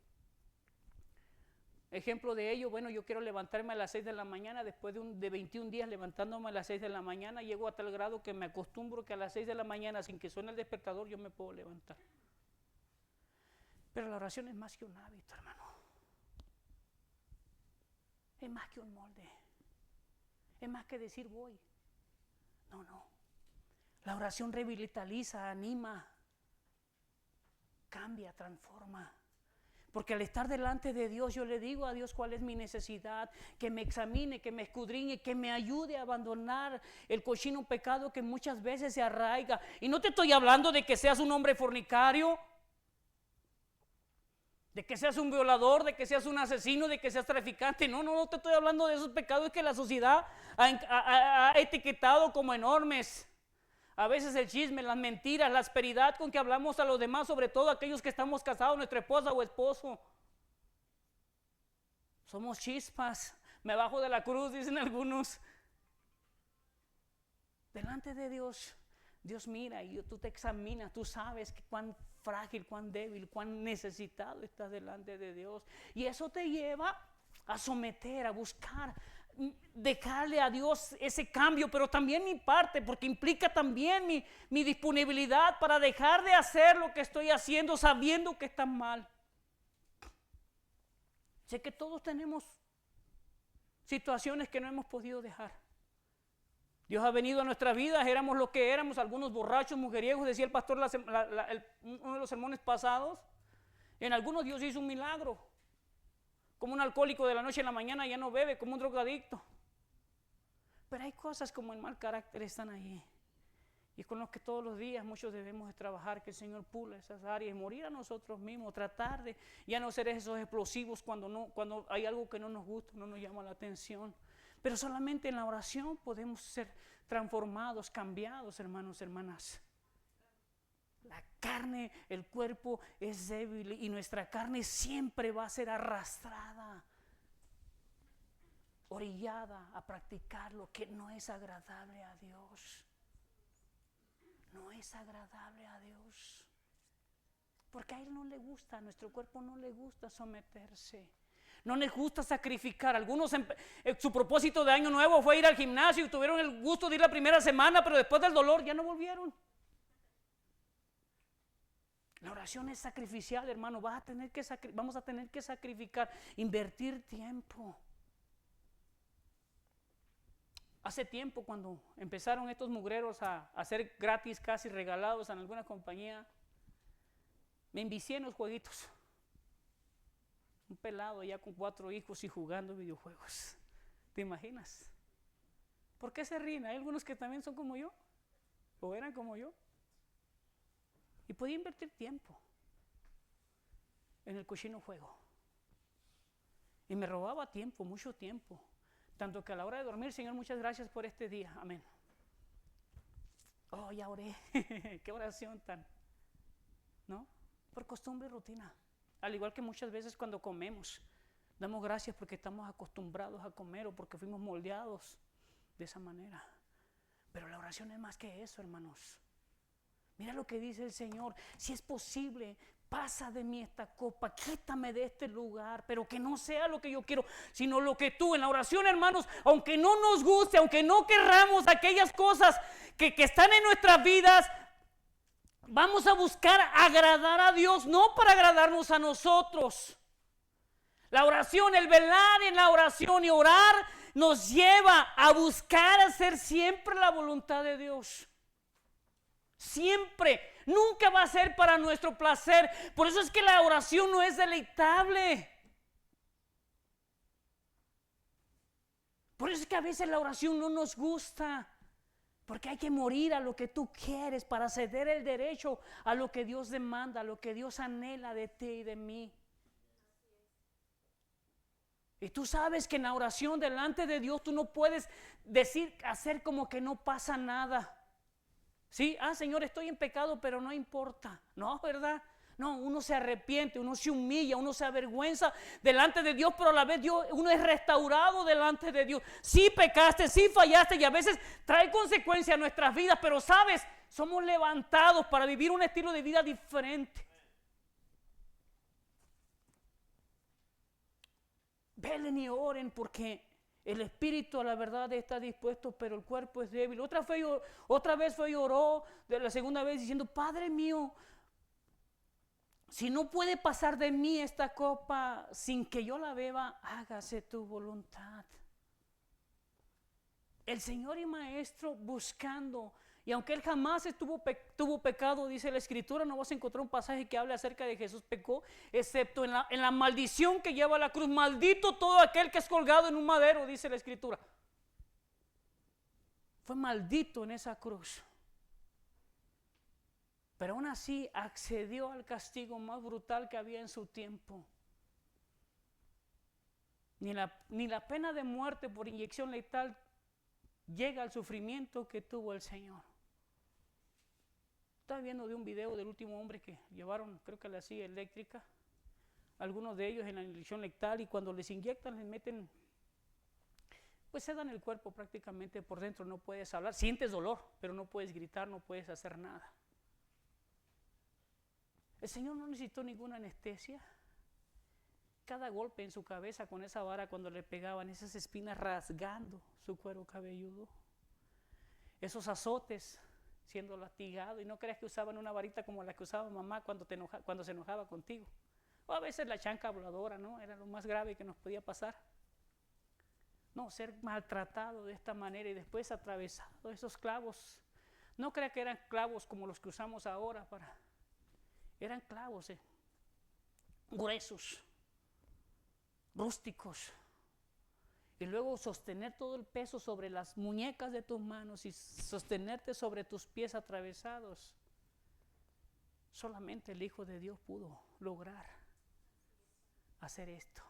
Ejemplo de ello, bueno, yo quiero levantarme a las 6 de la mañana, después de 21 días levantándome a las 6 de la mañana, llego a tal grado que me acostumbro que a las 6 de la mañana, sin que suene el despertador, yo me puedo levantar. Pero la oración es más que un hábito, hermano. Es más que un molde. Es más que decir voy. No. La oración revitaliza, anima, cambia, transforma. Porque al estar delante de Dios, yo le digo a Dios cuál es mi necesidad, que me examine, que me escudriñe, que me ayude a abandonar el cochino pecado que muchas veces se arraiga. Y no te estoy hablando de que seas un hombre fornicario, de que seas un violador, de que seas un asesino, de que seas traficante. No te estoy hablando de esos pecados que la sociedad ha etiquetado como enormes. A veces el chisme, las mentiras, la asperidad con que hablamos a los demás, sobre todo aquellos que estamos casados, nuestra esposa o esposo. Somos chispas, me bajo de la cruz, dicen algunos. Delante de Dios, Dios mira y tú te examinas, tú sabes cuán frágil, cuán débil, cuán necesitado estás delante de Dios. Y eso te lleva a someter, a buscar, dejarle a Dios ese cambio, pero también mi parte, porque implica también mi disponibilidad para dejar de hacer lo que estoy haciendo sabiendo que está mal. Sé que todos tenemos situaciones que no hemos podido dejar. Dios ha venido a nuestras vidas, éramos lo que éramos, algunos borrachos, mujeriegos, decía el pastor uno de los sermones pasados. En algunos Dios hizo un milagro. Como un alcohólico de la noche a la mañana ya no bebe, como un drogadicto. Pero hay cosas como el mal carácter están ahí. Y con los que todos los días muchos debemos de trabajar, que el Señor pula esas áreas y morir a nosotros mismos, tratar de ya no ser esos explosivos cuando hay algo que no nos gusta, no nos llama la atención. Pero solamente en la oración podemos ser transformados, cambiados, hermanos, hermanas. La carne, el cuerpo es débil y nuestra carne siempre va a ser arrastrada, orillada a practicar lo que no es agradable a Dios. No es agradable a Dios. Porque a Él no le gusta, a nuestro cuerpo no le gusta someterse. No les gusta sacrificar. Algunos su propósito de año nuevo fue ir al gimnasio y tuvieron el gusto de ir la primera semana, pero después del dolor ya no volvieron. La oración es sacrificial, hermano. Vamos a tener que sacrificar, invertir tiempo. Hace tiempo, cuando empezaron estos mugreros a ser gratis, casi regalados en alguna compañía, me envicié en los jueguitos. Un pelado ya con 4 hijos y jugando videojuegos. ¿Te imaginas? ¿Por qué se ríen? Hay algunos que también son como yo, o eran como yo. Y podía invertir tiempo en el cochino juego. Y me robaba tiempo, mucho tiempo. Tanto que a la hora de dormir, Señor, muchas gracias por este día. Amén. Oh, ya oré. Qué oración tan, ¿no? Por costumbre y rutina. Al igual que muchas veces cuando comemos, damos gracias porque estamos acostumbrados a comer o porque fuimos moldeados de esa manera. Pero la oración es más que eso, hermanos. Mira lo que dice el Señor: si es posible, pasa de mí esta copa, quítame de este lugar, pero que no sea lo que yo quiero, sino lo que tú. En la oración, hermanos, aunque no nos guste, aunque no querramos aquellas cosas que están en nuestras vidas, vamos a buscar agradar a Dios, no para agradarnos a nosotros. La oración, el velar en la oración y orar nos lleva a buscar hacer siempre la voluntad de Dios. Siempre, nunca va a ser para nuestro placer. Por eso es que la oración no es deleitable. Por eso es que a veces la oración no nos gusta. Porque hay que morir a lo que tú quieres para ceder el derecho a lo que Dios demanda, a lo que Dios anhela de ti y de mí. Y tú sabes que en la oración delante de Dios tú no puedes hacer como que no pasa nada. Sí, Señor, estoy en pecado, pero no importa. No, ¿verdad? No, uno se arrepiente, uno se humilla, uno se avergüenza delante de Dios, pero a la vez uno es restaurado delante de Dios. Sí pecaste, sí fallaste y a veces trae consecuencias a nuestras vidas, pero sabes, somos levantados para vivir un estilo de vida diferente. Velen y oren porque el espíritu a la verdad está dispuesto, pero el cuerpo es débil. Otra vez fue y oró de la segunda vez diciendo: Padre mío, si no puede pasar de mí esta copa sin que yo la beba, hágase tu voluntad. El Señor y Maestro buscando. Y aunque Él jamás tuvo pecado, dice la Escritura, no vas a encontrar un pasaje que hable acerca de Jesús pecó, excepto en la maldición que lleva la cruz. Maldito todo aquel que es colgado en un madero, dice la Escritura. Fue maldito en esa cruz. Pero aún así accedió al castigo más brutal que había en su tiempo. Ni la pena de muerte por inyección letal llega al sufrimiento que tuvo el Señor. Estaba viendo de un video del último hombre que llevaron, creo que a la silla eléctrica, algunos de ellos en la inyección letal, y cuando les inyectan, les meten, pues se dan el cuerpo prácticamente por dentro. No puedes hablar, sientes dolor, pero no puedes gritar, no puedes hacer nada. El Señor no necesitó ninguna anestesia. cada golpe en su cabeza con esa vara cuando le pegaban, esas espinas rasgando su cuero cabelludo, esos azotes siendo lastigado. Y no creas que usaban una varita como la que usaba mamá cuando se enojaba contigo, o a veces la chanca voladora, ¿no? Era lo más grave que nos podía pasar. No, ser maltratado de esta manera y después atravesado esos clavos. No crea que eran clavos como los que usamos ahora eran clavos gruesos, rústicos. Y luego sostener todo el peso sobre las muñecas de tus manos y sostenerte sobre tus pies atravesados. Solamente el Hijo de Dios pudo lograr hacer esto.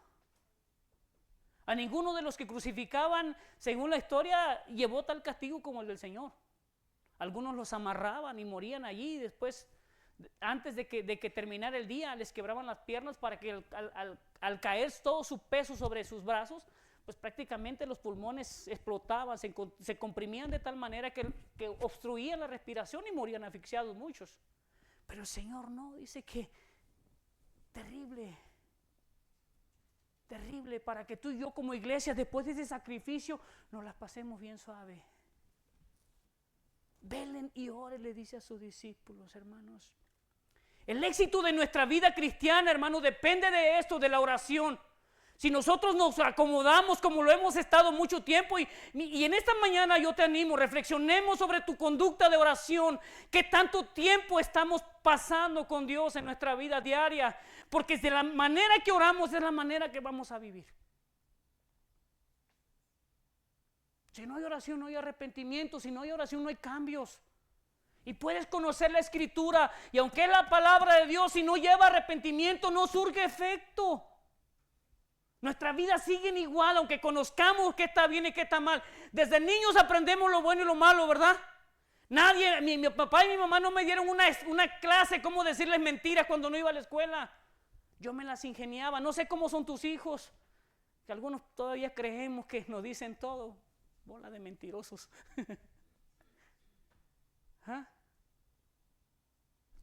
A ninguno de los que crucificaban, según la historia, llevó tal castigo como el del Señor. Algunos los amarraban y morían allí, y después, antes de que terminara el día, les quebraban las piernas para que al caer todo su peso sobre sus brazos, pues prácticamente los pulmones explotaban, se comprimían de tal manera que obstruían la respiración y morían asfixiados muchos. Pero el Señor no, dice que terrible para que tú y yo como iglesia, después de ese sacrificio, nos las pasemos bien suave. Velen y oren, le dice a sus discípulos, hermanos. El éxito de nuestra vida cristiana, hermanos, depende de esto, de la oración. Si nosotros nos acomodamos como lo hemos estado mucho tiempo, y en esta mañana yo te animo, reflexionemos sobre tu conducta de oración. ¿Qué tanto tiempo estamos pasando con Dios en nuestra vida diaria? Porque de la manera que oramos es la manera que vamos a vivir. Si no hay oración, no hay arrepentimiento. Si no hay oración, no hay cambios. Y puedes conocer la Escritura, y aunque es la palabra de Dios, si no lleva arrepentimiento, no surge efecto. Nuestra vida sigue igual, aunque conozcamos qué está bien y qué está mal. Desde niños aprendemos lo bueno y lo malo, ¿verdad? Mi papá y mi mamá no me dieron una clase cómo decirles mentiras cuando no iba a la escuela. Yo me las ingeniaba. No sé cómo son tus hijos, que algunos todavía creemos que nos dicen todo. Bola de mentirosos. ¿Ah?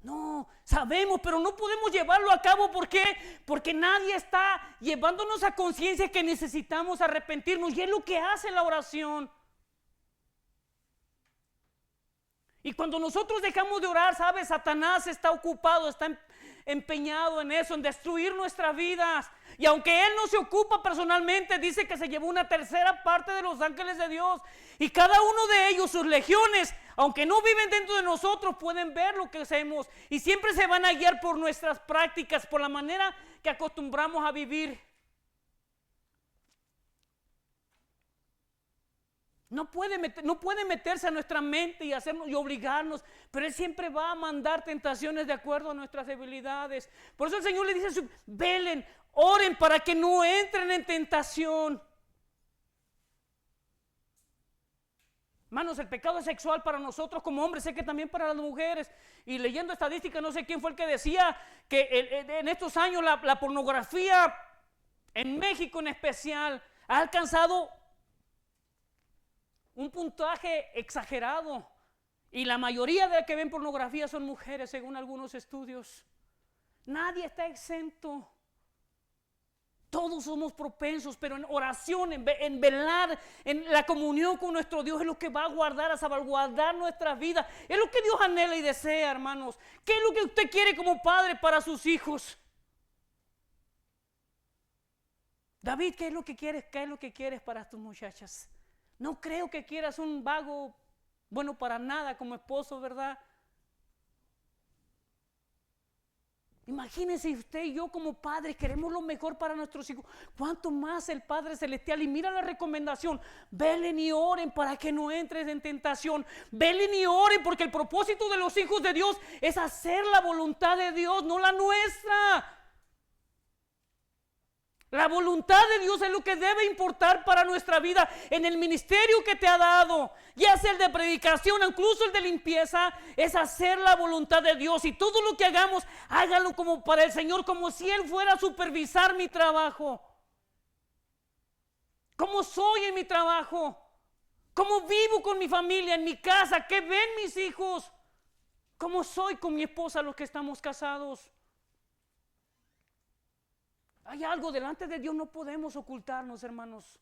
No, sabemos, pero no podemos llevarlo a cabo. ¿Por qué? Porque nadie está llevándonos a conciencia que necesitamos arrepentirnos, y es lo que hace la oración. Y cuando nosotros dejamos de orar, ¿sabes? Satanás está ocupado, está empeñado en eso, en destruir nuestras vidas. Y aunque él no se ocupa personalmente, dice que se llevó una tercera parte de los ángeles de Dios. Y cada uno de ellos, sus legiones, aunque no viven dentro de nosotros, pueden ver lo que hacemos. Y siempre se van a guiar por nuestras prácticas, por la manera que acostumbramos a vivir. No puede meterse a nuestra mente y hacernos y obligarnos, pero él siempre va a mandar tentaciones de acuerdo a nuestras debilidades. Por eso el Señor le dice: velen, oren para que no entren en tentación. Hermanos, el pecado sexual para nosotros como hombres, sé que también para las mujeres. Y leyendo estadísticas, no sé quién fue el que decía que en estos años la pornografía en México en especial ha alcanzado un puntaje exagerado, y la mayoría de las que ven pornografía son mujeres, según algunos estudios. Nadie está exento. Todos somos propensos, pero en oración, en velar, en la comunión con nuestro Dios es lo que va a guardar, a salvaguardar nuestras vidas. Es lo que Dios anhela y desea, hermanos. ¿Qué es lo que usted quiere como padre para sus hijos? David, ¿qué es lo que quieres? ¿Qué es lo que quieres para tus muchachas? No creo que quieras un vago bueno para nada como esposo, ¿verdad? Imagínense usted y yo como padres queremos lo mejor para nuestros hijos. ¿Cuánto más el Padre Celestial? Y mira la recomendación: velen y oren para que no entres en tentación. Velen y oren, porque el propósito de los hijos de Dios es hacer la voluntad de Dios, no la nuestra. La voluntad de Dios es lo que debe importar para nuestra vida en el ministerio que te ha dado, ya sea el de predicación, incluso el de limpieza. Es hacer la voluntad de Dios, y todo lo que hagamos, hágalo como para el Señor, como si Él fuera a supervisar mi trabajo. ¿Cómo soy en mi trabajo? ¿Cómo vivo con mi familia, en mi casa? ¿Qué ven mis hijos? ¿Cómo soy con mi esposa, los que estamos casados? Hay algo delante de Dios, no podemos ocultarnos, hermanos.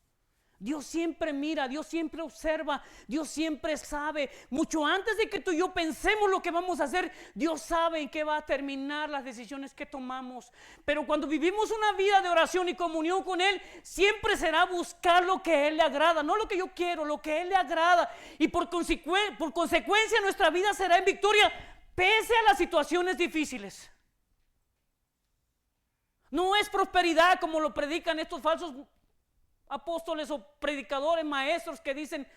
Dios siempre mira, Dios siempre observa, Dios siempre sabe. Mucho antes de que tú y yo pensemos lo que vamos a hacer, Dios sabe en qué va a terminar las decisiones que tomamos. Pero cuando vivimos una vida de oración y comunión con Él, siempre será buscar lo que a Él le agrada, no lo que yo quiero, lo que a Él le agrada. Y por consecuencia nuestra vida será en victoria, pese a las situaciones difíciles. No es prosperidad como lo predican estos falsos apóstoles o predicadores, maestros que dicen,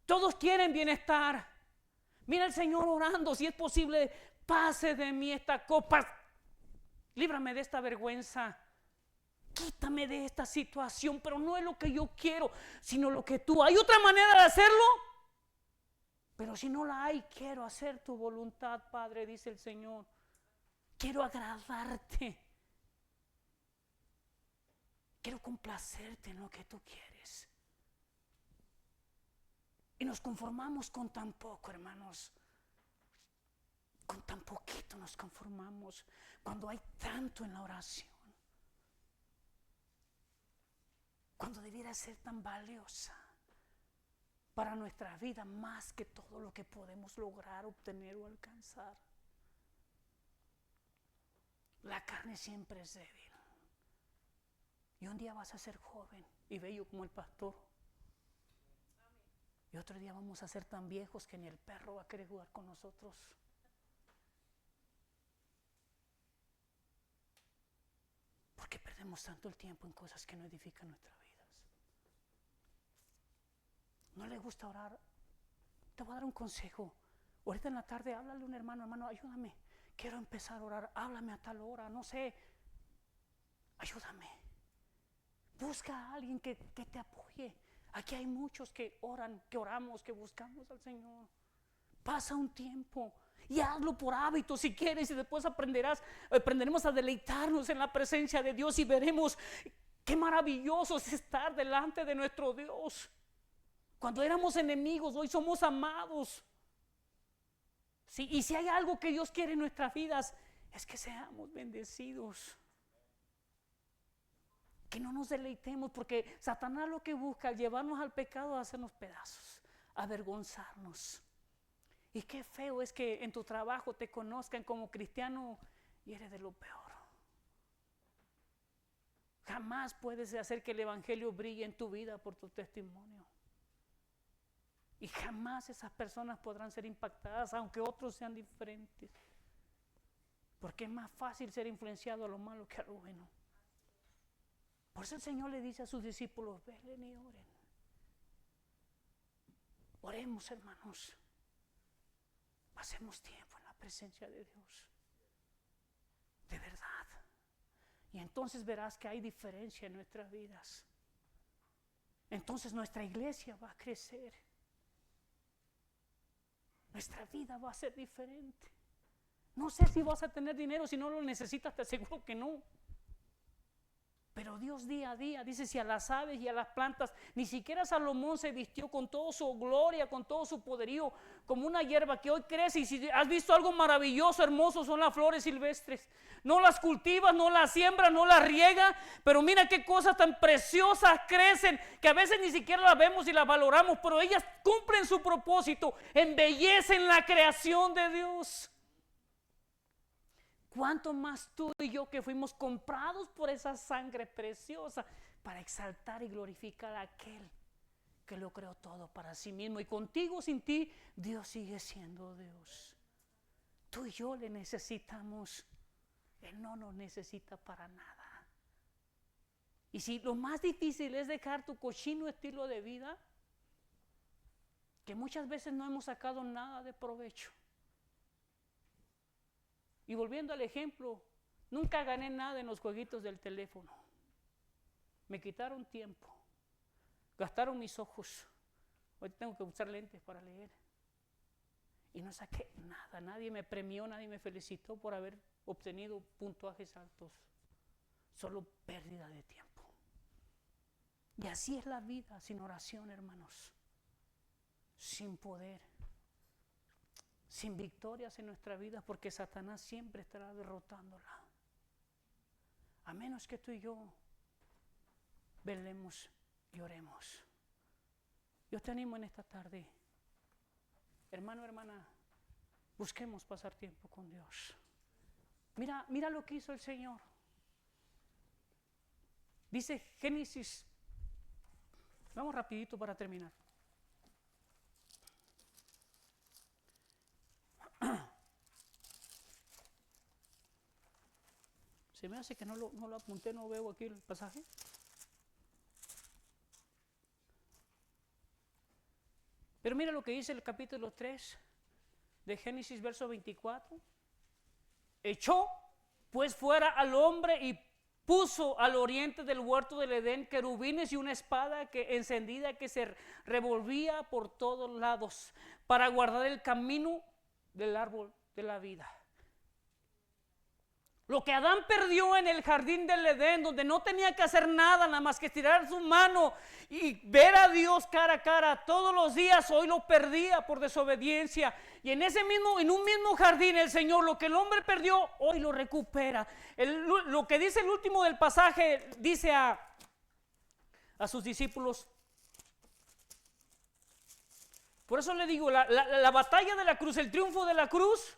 todos quieren bienestar. Mira el Señor orando, si es posible, pase de mí esta copa, líbrame de esta vergüenza, quítame de esta situación, pero no es lo que yo quiero, sino lo que tú. ¿Hay otra manera de hacerlo? Pero si no la hay, quiero hacer tu voluntad, Padre, dice el Señor. Quiero agradarte. Quiero complacerte en lo que tú quieres. Y nos conformamos con tan poco, hermanos. Con tan poquito nos conformamos cuando hay tanto en la oración. Cuando debiera ser tan valiosa para nuestra vida más que todo lo que podemos lograr, obtener o alcanzar. La carne siempre es débil. Y un día vas a ser joven y bello como el pastor. Y otro día vamos a ser tan viejos que ni el perro va a querer jugar con nosotros. ¿Por qué perdemos tanto el tiempo en cosas que no edifican nuestras vidas? ¿No le gusta orar? Te voy a dar un consejo. Ahorita en la tarde háblale a un hermano, ayúdame. Quiero empezar a orar, háblame a tal hora, no sé. Ayúdame. Busca a alguien que te apoye. Aquí hay muchos que oran, que oramos, que buscamos al Señor. Pasa un tiempo y hazlo por hábito si quieres, y después aprenderemos a deleitarnos en la presencia de Dios y veremos qué maravilloso es estar delante de nuestro Dios. Cuando éramos enemigos, hoy somos amados. Sí, y si hay algo que Dios quiere en nuestras vidas, es que seamos bendecidos. Que no nos deleitemos, porque Satanás lo que busca es llevarnos al pecado, a hacernos pedazos, avergonzarnos. Y qué feo es que en tu trabajo te conozcan como cristiano y eres de lo peor. Jamás puedes hacer que el evangelio brille en tu vida por tu testimonio. Y jamás esas personas podrán ser impactadas, aunque otros sean diferentes. Porque es más fácil ser influenciado a lo malo que a lo bueno. Por eso el Señor le dice a sus discípulos, velen y oren. Oremos, hermanos. Pasemos tiempo en la presencia de Dios. De verdad. Y entonces verás que hay diferencia en nuestras vidas. Entonces nuestra iglesia va a crecer. Nuestra vida va a ser diferente. No sé si vas a tener dinero, si no lo necesitas, te aseguro que no. Pero Dios día a día dice, si a las aves y a las plantas, ni siquiera Salomón se vistió con toda su gloria, con todo su poderío, como una hierba que hoy crece. Y si has visto algo maravilloso, hermoso, son las flores silvestres. No las cultivas, no las siembras, no las riegas, pero mira qué cosas tan preciosas crecen, que a veces ni siquiera las vemos y las valoramos, pero ellas cumplen su propósito, embellecen la creación de Dios. ¿Cuánto más tú y yo, que fuimos comprados por esa sangre preciosa para exaltar y glorificar a aquel que lo creó todo para sí mismo? Y contigo, sin ti, Dios sigue siendo Dios. Tú y yo le necesitamos. Él no nos necesita para nada. Y si lo más difícil es dejar tu cochino estilo de vida, que muchas veces no hemos sacado nada de provecho. Y volviendo al ejemplo, nunca gané nada en los jueguitos del teléfono. Me quitaron tiempo, gastaron mis ojos. Hoy tengo que usar lentes para leer. Y no saqué nada, nadie me premió, nadie me felicitó por haber obtenido puntuajes altos. Solo pérdida de tiempo. Y así es la vida sin oración, hermanos. Sin poder. Sin victorias en nuestra vida, porque Satanás siempre estará derrotándola. a menos que tú y yo velemos y oremos. Yo te animo en esta tarde, hermano, hermana, busquemos pasar tiempo con Dios. Mira lo que hizo el Señor. Dice Génesis, vamos rapidito para terminar. Se me hace que no lo apunté, no veo aquí el pasaje. Pero mira lo que dice el capítulo 3 de Génesis, verso 24. Echó pues fuera al hombre y puso al oriente del huerto del Edén querubines y una espada encendida que se revolvía por todos lados para guardar el camino del árbol de la vida. Lo que Adán perdió en el jardín del Edén, donde no tenía que hacer nada más que estirar su mano y ver a Dios cara a cara todos los días, hoy lo perdía por desobediencia. Y en un mismo jardín el Señor, lo que el hombre perdió, hoy lo recupera. Lo que dice el último del pasaje, dice a sus discípulos. Por eso le digo, la batalla de la cruz, el triunfo de la cruz,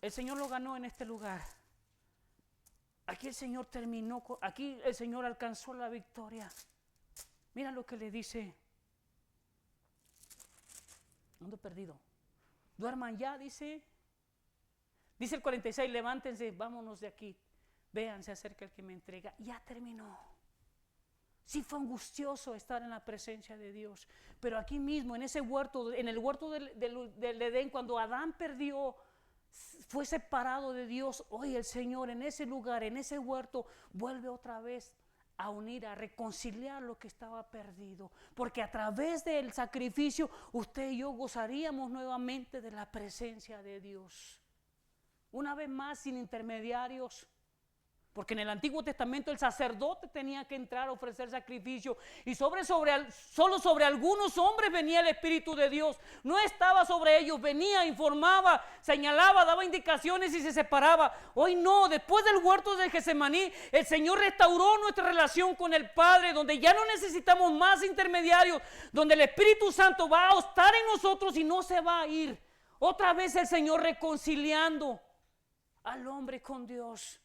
el Señor lo ganó en este lugar. Aquí el Señor terminó, aquí el Señor alcanzó la victoria. Mira lo que le dice. Ando perdido. Duerman ya, dice. Dice el 46, levántense, vámonos de aquí. Vean, se acerca el que me entrega. Ya terminó. Sí fue angustioso estar en la presencia de Dios. Pero aquí mismo, en ese huerto, en el huerto del Edén, cuando Adán perdió, fue separado de Dios, hoy el Señor en ese lugar, en ese huerto, vuelve otra vez a unir, a reconciliar lo que estaba perdido, porque a través del sacrificio usted y yo gozaríamos nuevamente de la presencia de Dios, una vez más sin intermediarios. Porque en el Antiguo Testamento el sacerdote tenía que entrar a ofrecer sacrificio y solo sobre algunos hombres venía el Espíritu de Dios. No estaba sobre ellos, venía, informaba, señalaba, daba indicaciones y se separaba. Hoy no, después del huerto de Getsemaní, el Señor restauró nuestra relación con el Padre, donde ya no necesitamos más intermediarios, donde el Espíritu Santo va a estar en nosotros y no se va a ir. Otra vez el Señor reconciliando al hombre con Dios.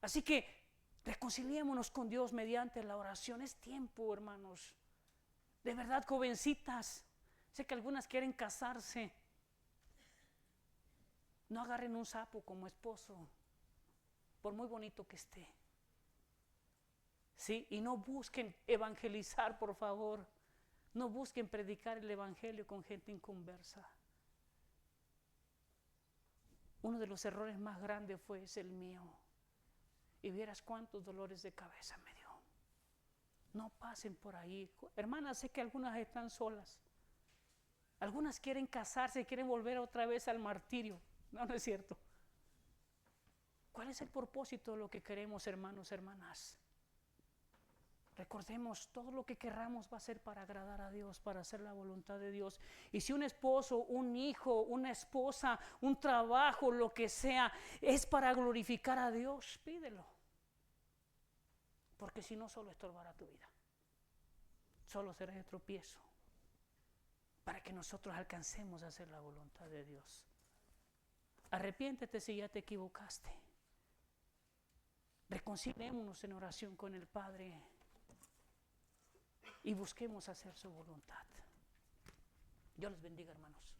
Así que reconciliémonos con Dios mediante la oración. Es tiempo, hermanos. De verdad, jovencitas, sé que algunas quieren casarse. No agarren un sapo como esposo, por muy bonito que esté. Sí, y no busquen evangelizar, por favor. No busquen predicar el evangelio con gente inconversa. Uno de los errores más grandes fue el mío. Y vieras cuántos dolores de cabeza me dio. No pasen por ahí. Hermanas, sé que algunas están solas. Algunas quieren casarse, quieren volver otra vez al martirio. No, no es cierto. ¿Cuál es el propósito de lo que queremos, hermanos, hermanas? Recordemos, todo lo que querramos va a ser para agradar a Dios, para hacer la voluntad de Dios. Y si un esposo, un hijo, una esposa, un trabajo, lo que sea, es para glorificar a Dios, pídelo. Porque si no, solo estorbará tu vida. Solo será de tropiezo. Para que nosotros alcancemos a hacer la voluntad de Dios. Arrepiéntete si ya te equivocaste. Reconciliémonos en oración con el Padre. Y busquemos hacer su voluntad. Dios les bendiga, hermanos.